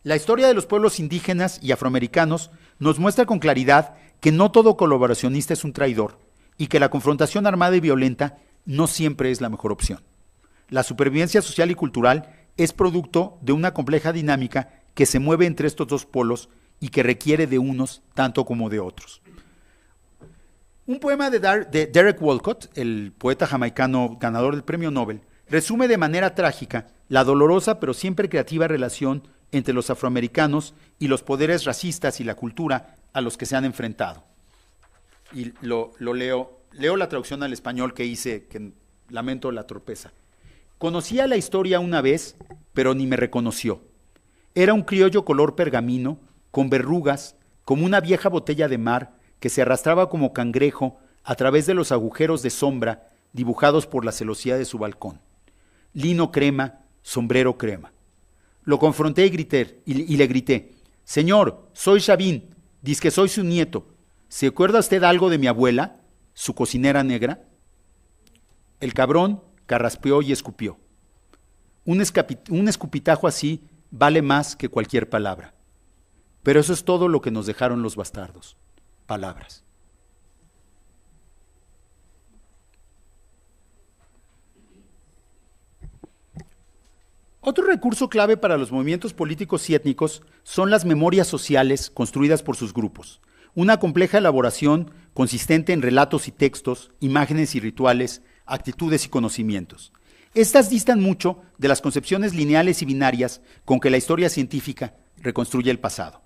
La historia de los pueblos indígenas y afroamericanos nos muestra con claridad que no todo colaboracionista es un traidor y que la confrontación armada y violenta no siempre es la mejor opción. La supervivencia social y cultural es producto de una compleja dinámica que se mueve entre estos dos polos y que requiere de unos tanto como de otros. Un poema de Derek Walcott, el poeta jamaicano ganador del Premio Nobel, resume de manera trágica la dolorosa pero siempre creativa relación entre los afroamericanos y los poderes racistas y la cultura a los que se han enfrentado. Y lo leo la traducción al español que hice, que lamento la torpeza. Conocía la historia una vez, pero ni me reconoció. Era un criollo color pergamino, con verrugas, como una vieja botella de mar que se arrastraba como cangrejo a través de los agujeros de sombra dibujados por la celosía de su balcón. Lino crema, sombrero crema. Lo confronté y le grité, «Señor, soy Sabín, diz que soy su nieto. ¿Se acuerda usted algo de mi abuela, su cocinera negra?» El cabrón carraspeó y escupió. Un escupitajo así vale más que cualquier palabra. Pero eso es todo lo que nos dejaron los bastardos. Palabras. Otro recurso clave para los movimientos políticos y étnicos son las memorias sociales construidas por sus grupos, una compleja elaboración consistente en relatos y textos, imágenes y rituales, actitudes y conocimientos. Estas distan mucho de las concepciones lineales y binarias con que la historia científica reconstruye el pasado.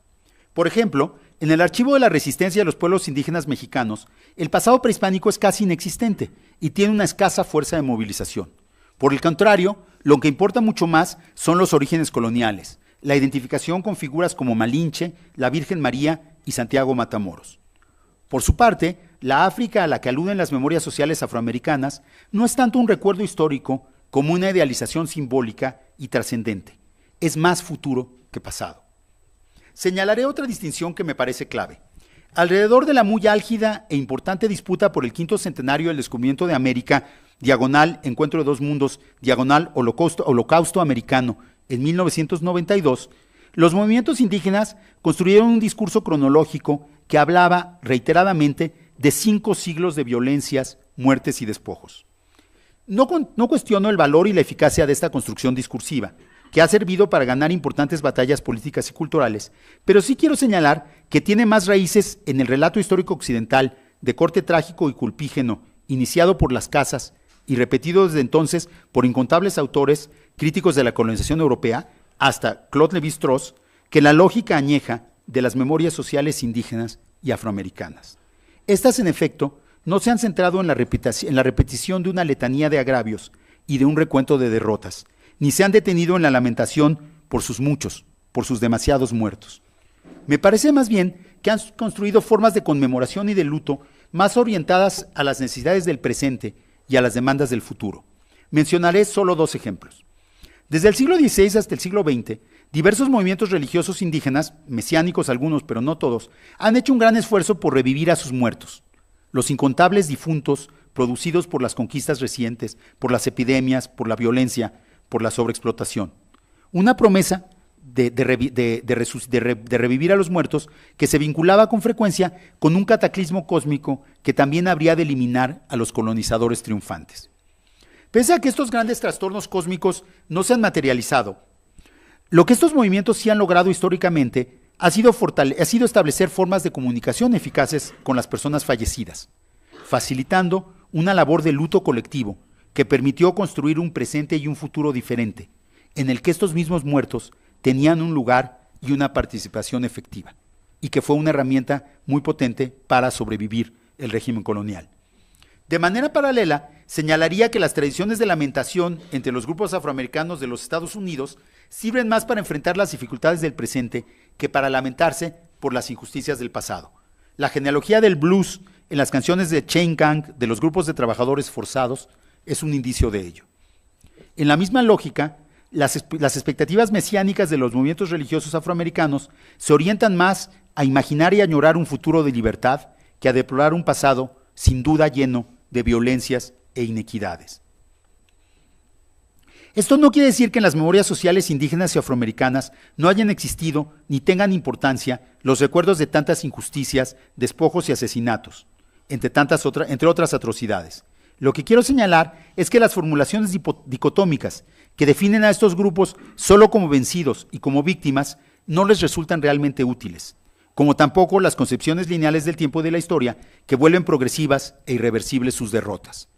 Por ejemplo, en el archivo de la resistencia de los pueblos indígenas mexicanos, el pasado prehispánico es casi inexistente y tiene una escasa fuerza de movilización. Por el contrario, lo que importa mucho más son los orígenes coloniales, la identificación con figuras como Malinche, la Virgen María y Santiago Matamoros. Por su parte, la África a la que aluden las memorias sociales afroamericanas no es tanto un recuerdo histórico como una idealización simbólica y trascendente. Es más futuro que pasado. Señalaré otra distinción que me parece clave. Alrededor de la muy álgida e importante disputa por el 5º centenario del descubrimiento de América, diagonal Encuentro de dos mundos, diagonal Holocausto americano, en 1992, los movimientos indígenas construyeron un discurso cronológico que hablaba reiteradamente de 5 siglos de violencias, muertes y despojos. No cuestiono el valor y la eficacia de esta construcción discursiva, que ha servido para ganar importantes batallas políticas y culturales, pero sí quiero señalar que tiene más raíces en el relato histórico occidental de corte trágico y culpígeno, iniciado por las casas y repetido desde entonces por incontables autores críticos de la colonización europea, hasta Claude Lévi-Strauss, que la lógica añeja de las memorias sociales indígenas y afroamericanas. Estas, en efecto, no se han centrado en la repetición de una letanía de agravios y de un recuento de derrotas, ni se han detenido en la lamentación por sus muchos, por sus demasiados muertos. Me parece más bien que han construido formas de conmemoración y de luto más orientadas a las necesidades del presente y a las demandas del futuro. Mencionaré solo 2 ejemplos. Desde el siglo XVI hasta el siglo XX, diversos movimientos religiosos indígenas, mesiánicos algunos pero no todos, han hecho un gran esfuerzo por revivir a sus muertos. Los incontables difuntos producidos por las conquistas recientes, por las epidemias, por la violencia, por la sobreexplotación. Una promesa de revivir a los muertos que se vinculaba con frecuencia con un cataclismo cósmico que también habría de eliminar a los colonizadores triunfantes. Pese a que estos grandes trastornos cósmicos no se han materializado, lo que estos movimientos sí han logrado históricamente ha sido establecer formas de comunicación eficaces con las personas fallecidas, facilitando una labor de luto colectivo que permitió construir un presente y un futuro diferente, en el que estos mismos muertos tenían un lugar y una participación efectiva, y que fue una herramienta muy potente para sobrevivir el régimen colonial. De manera paralela, señalaría que las tradiciones de lamentación entre los grupos afroamericanos de los Estados Unidos sirven más para enfrentar las dificultades del presente que para lamentarse por las injusticias del pasado. La genealogía del blues en las canciones de Chain Gang de los grupos de trabajadores forzados es un indicio de ello. En la misma lógica, las expectativas mesiánicas de los movimientos religiosos afroamericanos se orientan más a imaginar y añorar un futuro de libertad que a deplorar un pasado sin duda lleno de violencias e inequidades. Esto no quiere decir que en las memorias sociales indígenas y afroamericanas no hayan existido ni tengan importancia los recuerdos de tantas injusticias, despojos y asesinatos, entre otras atrocidades. Lo que quiero señalar es que las formulaciones dicotómicas que definen a estos grupos solo como vencidos y como víctimas no les resultan realmente útiles, como tampoco las concepciones lineales del tiempo y de la historia que vuelven progresivas e irreversibles sus derrotas.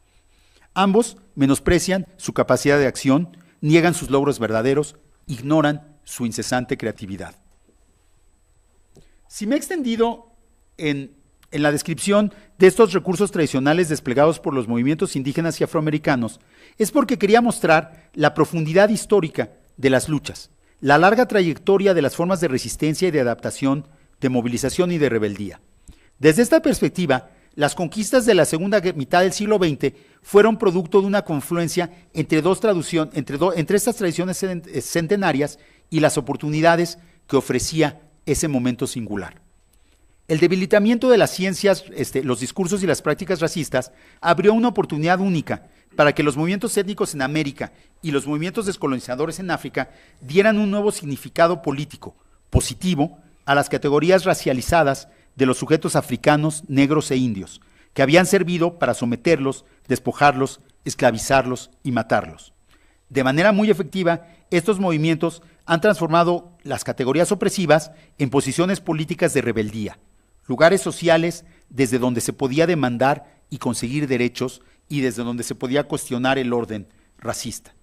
Ambos menosprecian su capacidad de acción, niegan sus logros verdaderos, ignoran su incesante creatividad. Si me he extendido en la descripción de estos recursos tradicionales desplegados por los movimientos indígenas y afroamericanos, es porque quería mostrar la profundidad histórica de las luchas, la larga trayectoria de las formas de resistencia y de adaptación, de movilización y de rebeldía. Desde esta perspectiva, las conquistas de la segunda mitad del siglo XX fueron producto de una confluencia entre estas tradiciones centenarias y las oportunidades que ofrecía ese momento singular. El debilitamiento de las ciencias, los discursos y las prácticas racistas abrió una oportunidad única para que los movimientos étnicos en América y los movimientos descolonizadores en África dieran un nuevo significado político, positivo, a las categorías racializadas de los sujetos africanos, negros e indios, que habían servido para someterlos, despojarlos, esclavizarlos y matarlos. De manera muy efectiva, estos movimientos han transformado las categorías opresivas en posiciones políticas de rebeldía, lugares sociales desde donde se podía demandar y conseguir derechos y desde donde se podía cuestionar el orden, racista.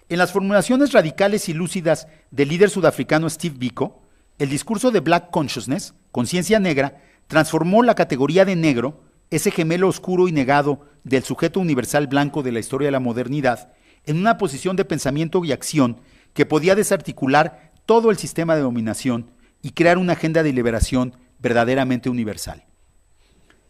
En las formulaciones radicales y lúcidas del líder sudafricano Steve Biko, el discurso de Black Consciousness, conciencia negra, transformó la categoría de negro, ese gemelo oscuro y negado del sujeto universal blanco de la historia de la modernidad, en una posición de pensamiento y acción que podía desarticular todo el sistema de dominación y crear una agenda de liberación verdaderamente universal.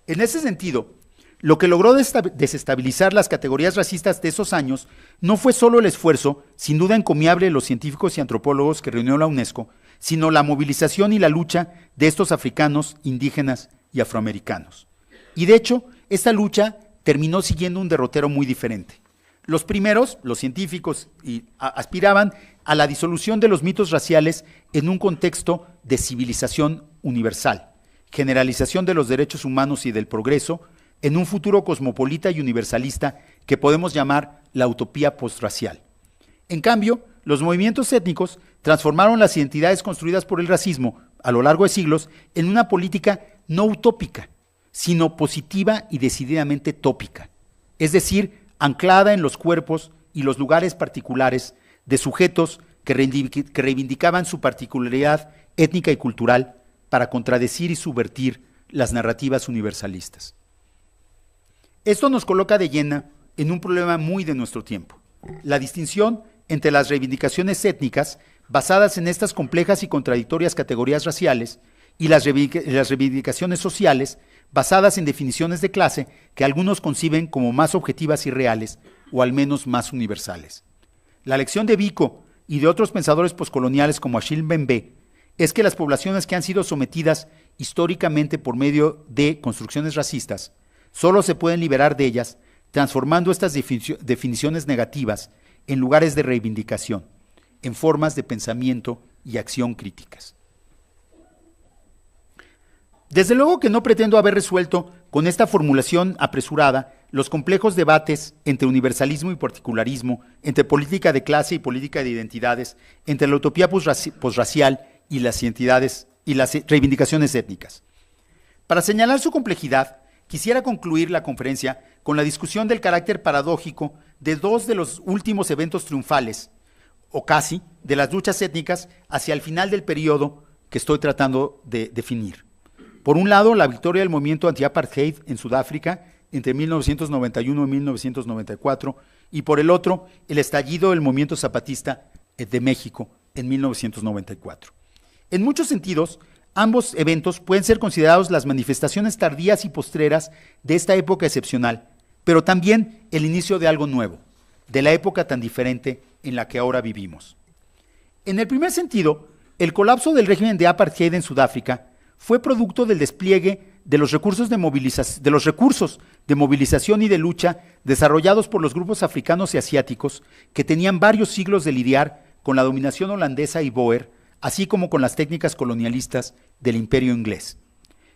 En ese sentido, lo que logró desestabilizar las categorías racistas de esos años no fue solo el esfuerzo, sin duda encomiable, de los científicos y antropólogos que reunió la UNESCO, sino la movilización y la lucha de estos africanos, indígenas y afroamericanos. Y de hecho, esta lucha terminó siguiendo un derrotero muy diferente. Los primeros, los científicos, aspiraban a la disolución de los mitos raciales en un contexto de civilización universal, generalización de los derechos humanos y del progreso, en un futuro cosmopolita y universalista que podemos llamar la utopía postracial. En cambio, los movimientos étnicos transformaron las identidades construidas por el racismo a lo largo de siglos en una política no utópica, sino positiva y decididamente tópica, es decir, anclada en los cuerpos y los lugares particulares de sujetos que reivindicaban su particularidad étnica y cultural para contradecir y subvertir las narrativas universalistas. Esto nos coloca de lleno en un problema muy de nuestro tiempo: la distinción entre las reivindicaciones étnicas basadas en estas complejas y contradictorias categorías raciales y las reivindicaciones sociales basadas en definiciones de clase que algunos conciben como más objetivas y reales, o al menos más universales. La lección de Biko y de otros pensadores poscoloniales como Achille Mbembe es que las poblaciones que han sido sometidas históricamente por medio de construcciones racistas solo se pueden liberar de ellas transformando estas definiciones negativas en lugares de reivindicación, en formas de pensamiento y acción críticas. Desde luego que no pretendo haber resuelto con esta formulación apresurada los complejos debates entre universalismo y particularismo, entre política de clase y política de identidades, entre la utopía posracial y las identidades y las reivindicaciones étnicas. Para señalar su complejidad, quisiera concluir la conferencia con la discusión del carácter paradójico de dos de los últimos eventos triunfales, o casi, de las luchas étnicas hacia el final del periodo que estoy tratando de definir. Por un lado, la victoria del movimiento anti-apartheid en Sudáfrica entre 1991 y 1994, y por el otro, el estallido del movimiento zapatista de México en 1994. En muchos sentidos, ambos eventos pueden ser considerados las manifestaciones tardías y postreras de esta época excepcional, pero también el inicio de algo nuevo, de la época tan diferente en la que ahora vivimos. En el primer sentido, el colapso del régimen de apartheid en Sudáfrica fue producto del despliegue de los recursos de movilización y de lucha desarrollados por los grupos africanos y asiáticos que tenían varios siglos de lidiar con la dominación holandesa y Boer, así como con las técnicas colonialistas del imperio inglés.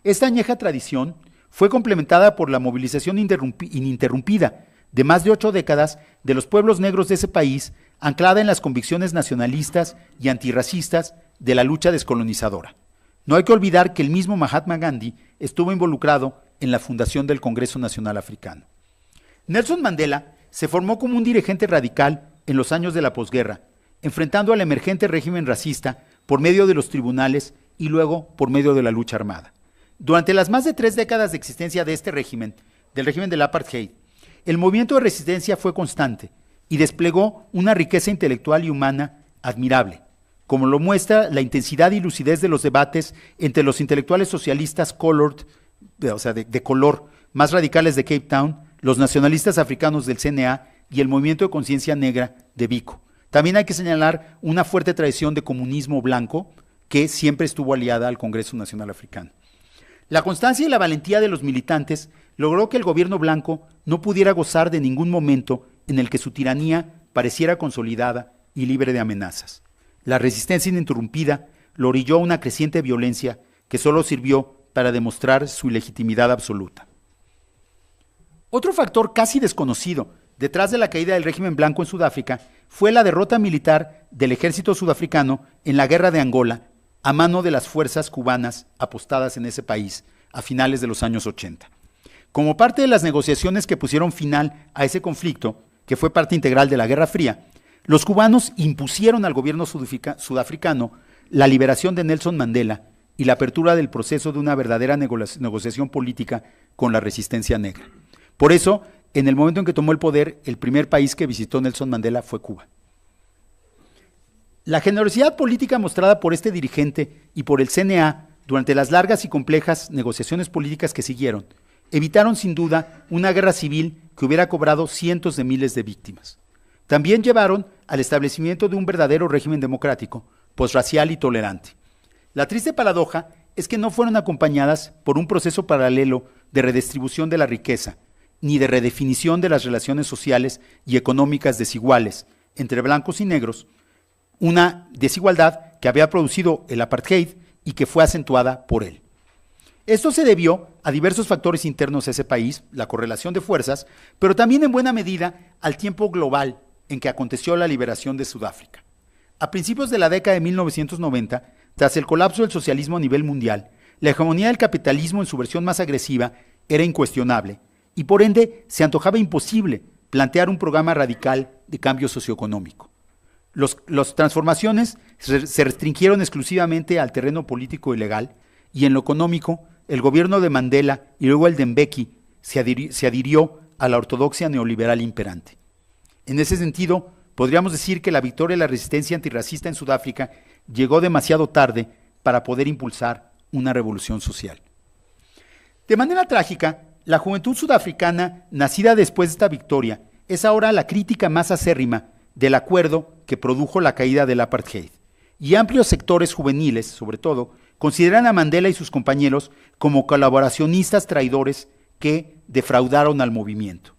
Esta añeja tradición fue complementada por la movilización ininterrumpida de más de 8 décadas de los pueblos negros de ese país, anclada en las convicciones nacionalistas y antirracistas de la lucha descolonizadora. No hay que olvidar que el mismo Mahatma Gandhi estuvo involucrado en la fundación del Congreso Nacional Africano. Nelson Mandela se formó como un dirigente radical en los años de la posguerra, enfrentando al emergente régimen racista por medio de los tribunales y luego por medio de la lucha armada. Durante las más de 3 décadas de existencia de este régimen, del régimen del apartheid, el movimiento de resistencia fue constante y desplegó una riqueza intelectual y humana admirable, como lo muestra la intensidad y lucidez de los debates entre los intelectuales socialistas de color más radicales de Cape Town, los nacionalistas africanos del CNA y el movimiento de conciencia negra de Biko. También hay que señalar una fuerte tradición de comunismo blanco que siempre estuvo aliada al Congreso Nacional Africano. La constancia y la valentía de los militantes logró que el gobierno blanco no pudiera gozar de ningún momento en el que su tiranía pareciera consolidada y libre de amenazas. La resistencia ininterrumpida lo orilló a una creciente violencia que solo sirvió para demostrar su ilegitimidad absoluta. Otro factor casi desconocido detrás de la caída del régimen blanco en Sudáfrica fue la derrota militar del ejército sudafricano en la guerra de Angola a mano de las fuerzas cubanas apostadas en ese país a finales de los años 80. Como parte de las negociaciones que pusieron final a ese conflicto, que que fue parte integral de la Guerra Fría, los cubanos impusieron al gobierno sudafricano la liberación de Nelson Mandela y la apertura del proceso de una verdadera negociación política con la resistencia negra. Por eso, en el momento en que tomó el poder, el primer país que visitó Nelson Mandela fue Cuba. La generosidad política mostrada por este dirigente y por el CNA durante las largas y complejas negociaciones políticas que siguieron, evitaron sin duda una guerra civil que hubiera cobrado cientos de miles de víctimas. También llevaron al establecimiento de un verdadero régimen democrático, posracial y tolerante. La triste paradoja es que no fueron acompañadas por un proceso paralelo de redistribución de la riqueza, ni de redefinición de las relaciones sociales y económicas desiguales entre blancos y negros, una desigualdad que había producido el apartheid y que fue acentuada por él. Esto se debió a diversos factores internos a ese país, la correlación de fuerzas, pero también en buena medida al tiempo global en que aconteció la liberación de Sudáfrica. A principios de la década de 1990, tras el colapso del socialismo a nivel mundial, la hegemonía del capitalismo en su versión más agresiva era incuestionable y por ende se antojaba imposible plantear un programa radical de cambio socioeconómico. Las transformaciones se restringieron exclusivamente al terreno político y legal, y en lo económico, el gobierno de Mandela y luego el de Mbeki se adhirió a la ortodoxia neoliberal imperante. En ese sentido, podríamos decir que la victoria de la resistencia antirracista en Sudáfrica llegó demasiado tarde para poder impulsar una revolución social. De manera trágica, la juventud sudafricana, nacida después de esta victoria, es ahora la crítica más acérrima del acuerdo que produjo la caída del apartheid, y amplios sectores juveniles, sobre todo, consideran a Mandela y sus compañeros como colaboracionistas traidores que defraudaron al movimiento.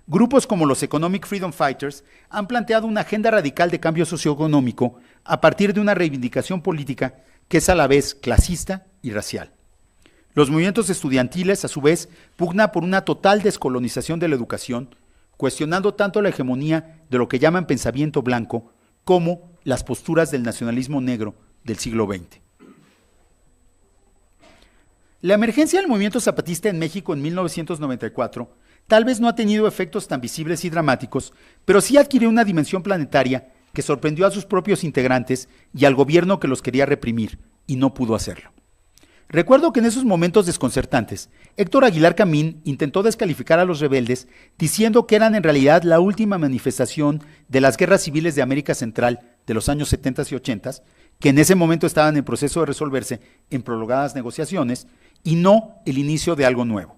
Grupos como los Economic Freedom Fighters han planteado una agenda radical de cambio socioeconómico a partir de una reivindicación política que es a la vez clasista y racial. Los movimientos estudiantiles, a su vez, pugnan por una total descolonización de la educación, cuestionando tanto la hegemonía de lo que llaman pensamiento blanco como las posturas del nacionalismo negro del siglo XX. La emergencia del movimiento zapatista en México en 1994 tal vez no ha tenido efectos tan visibles y dramáticos, pero sí adquirió una dimensión planetaria que sorprendió a sus propios integrantes y al gobierno que los quería reprimir, y no pudo hacerlo. Recuerdo que en esos momentos desconcertantes, Héctor Aguilar Camín intentó descalificar a los rebeldes diciendo que eran en realidad la última manifestación de las guerras civiles de América Central de los años 70 y 80, que en ese momento estaban en proceso de resolverse en prolongadas negociaciones, y no el inicio de algo nuevo.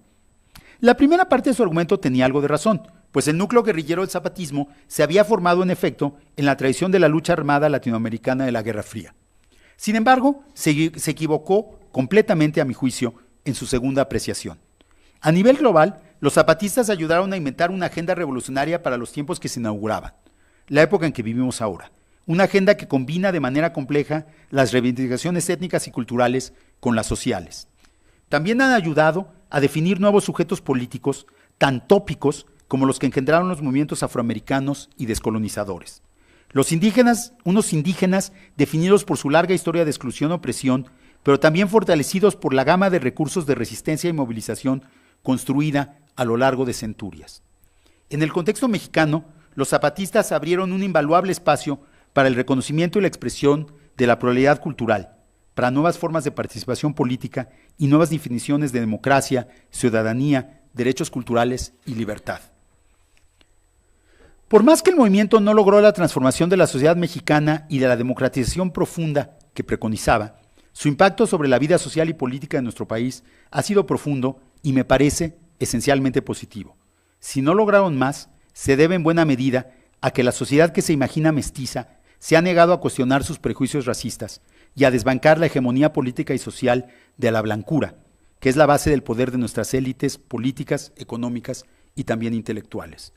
La primera parte de su argumento tenía algo de razón, pues el núcleo guerrillero del zapatismo se había formado en efecto en la tradición de la lucha armada latinoamericana de la Guerra Fría. Sin embargo, se equivocó completamente, a mi juicio, en su segunda apreciación. A nivel global, los zapatistas ayudaron a inventar una agenda revolucionaria para los tiempos que se inauguraban, la época en que vivimos ahora. Una agenda que combina de manera compleja las reivindicaciones étnicas y culturales con las sociales. También han ayudado a definir nuevos sujetos políticos tan tópicos como los que engendraron los movimientos afroamericanos y descolonizadores. Los indígenas, unos indígenas definidos por su larga historia de exclusión y opresión, pero también fortalecidos por la gama de recursos de resistencia y movilización construida a lo largo de centurias. En el contexto mexicano, los zapatistas abrieron un invaluable espacio para el reconocimiento y la expresión de la pluralidad cultural, para nuevas formas de participación política y nuevas definiciones de democracia, ciudadanía, derechos culturales y libertad. Por más que el movimiento no logró la transformación de la sociedad mexicana y de la democratización profunda que preconizaba, su impacto sobre la vida social y política de nuestro país ha sido profundo y me parece esencialmente positivo. Si no lograron más, se debe en buena medida a que la sociedad que se imagina mestiza se ha negado a cuestionar sus prejuicios racistas y a desbancar la hegemonía política y social de la blancura, que es la base del poder de nuestras élites políticas, económicas y también intelectuales.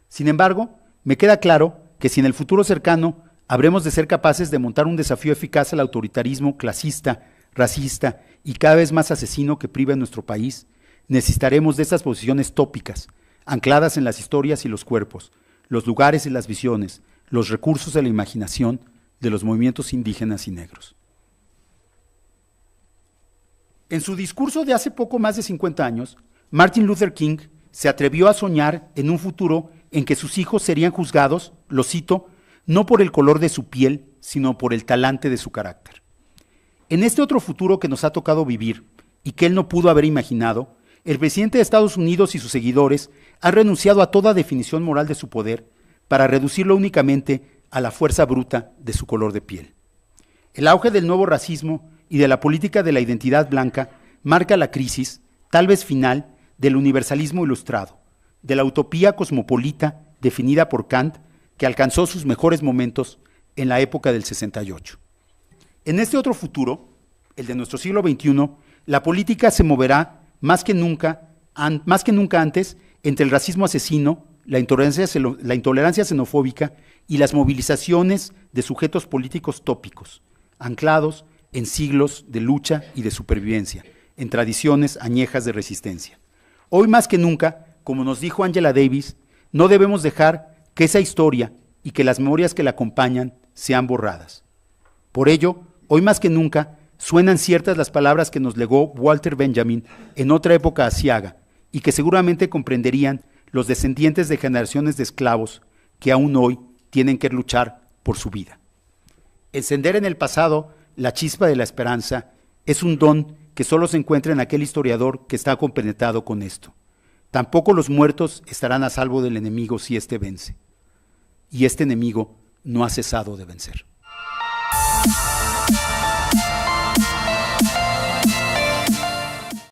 Sin embargo, me queda claro que si en el futuro cercano habremos de ser capaces de montar un desafío eficaz al autoritarismo clasista, racista y cada vez más asesino que priva en nuestro país, necesitaremos de estas posiciones tópicas, ancladas en las historias y los cuerpos, los lugares y las visiones, los recursos de la imaginación de los movimientos indígenas y negros. En su discurso de hace poco más de 50 años, Martin Luther King se atrevió a soñar en un futuro en que sus hijos serían juzgados, lo cito, no por el color de su piel, sino por el talante de su carácter. En este otro futuro que nos ha tocado vivir y que él no pudo haber imaginado, el presidente de Estados Unidos y sus seguidores han renunciado a toda definición moral de su poder para reducirlo únicamente a la fuerza bruta de su color de piel. El auge del nuevo racismo y de la política de la identidad blanca marca la crisis, tal vez final, del universalismo ilustrado, de la utopía cosmopolita definida por Kant, que alcanzó sus mejores momentos en la época del 68. En este otro futuro, el de nuestro siglo XXI, la política se moverá más que nunca antes entre el racismo asesino, la intolerancia xenofóbica y las movilizaciones de sujetos políticos tópicos, anclados en siglos de lucha y de supervivencia, en tradiciones añejas de resistencia. Hoy más que nunca, como nos dijo Angela Davis, no debemos dejar que esa historia y que las memorias que la acompañan sean borradas. Por ello, hoy más que nunca, suenan ciertas las palabras que nos legó Walter Benjamin en otra época aciaga y que seguramente comprenderían los descendientes de generaciones de esclavos que aún hoy tienen que luchar por su vida. Encender en el pasado la chispa de la esperanza es un don que solo se encuentra en aquel historiador que está compenetrado con esto. Tampoco los muertos estarán a salvo del enemigo si éste vence. Y este enemigo no ha cesado de vencer.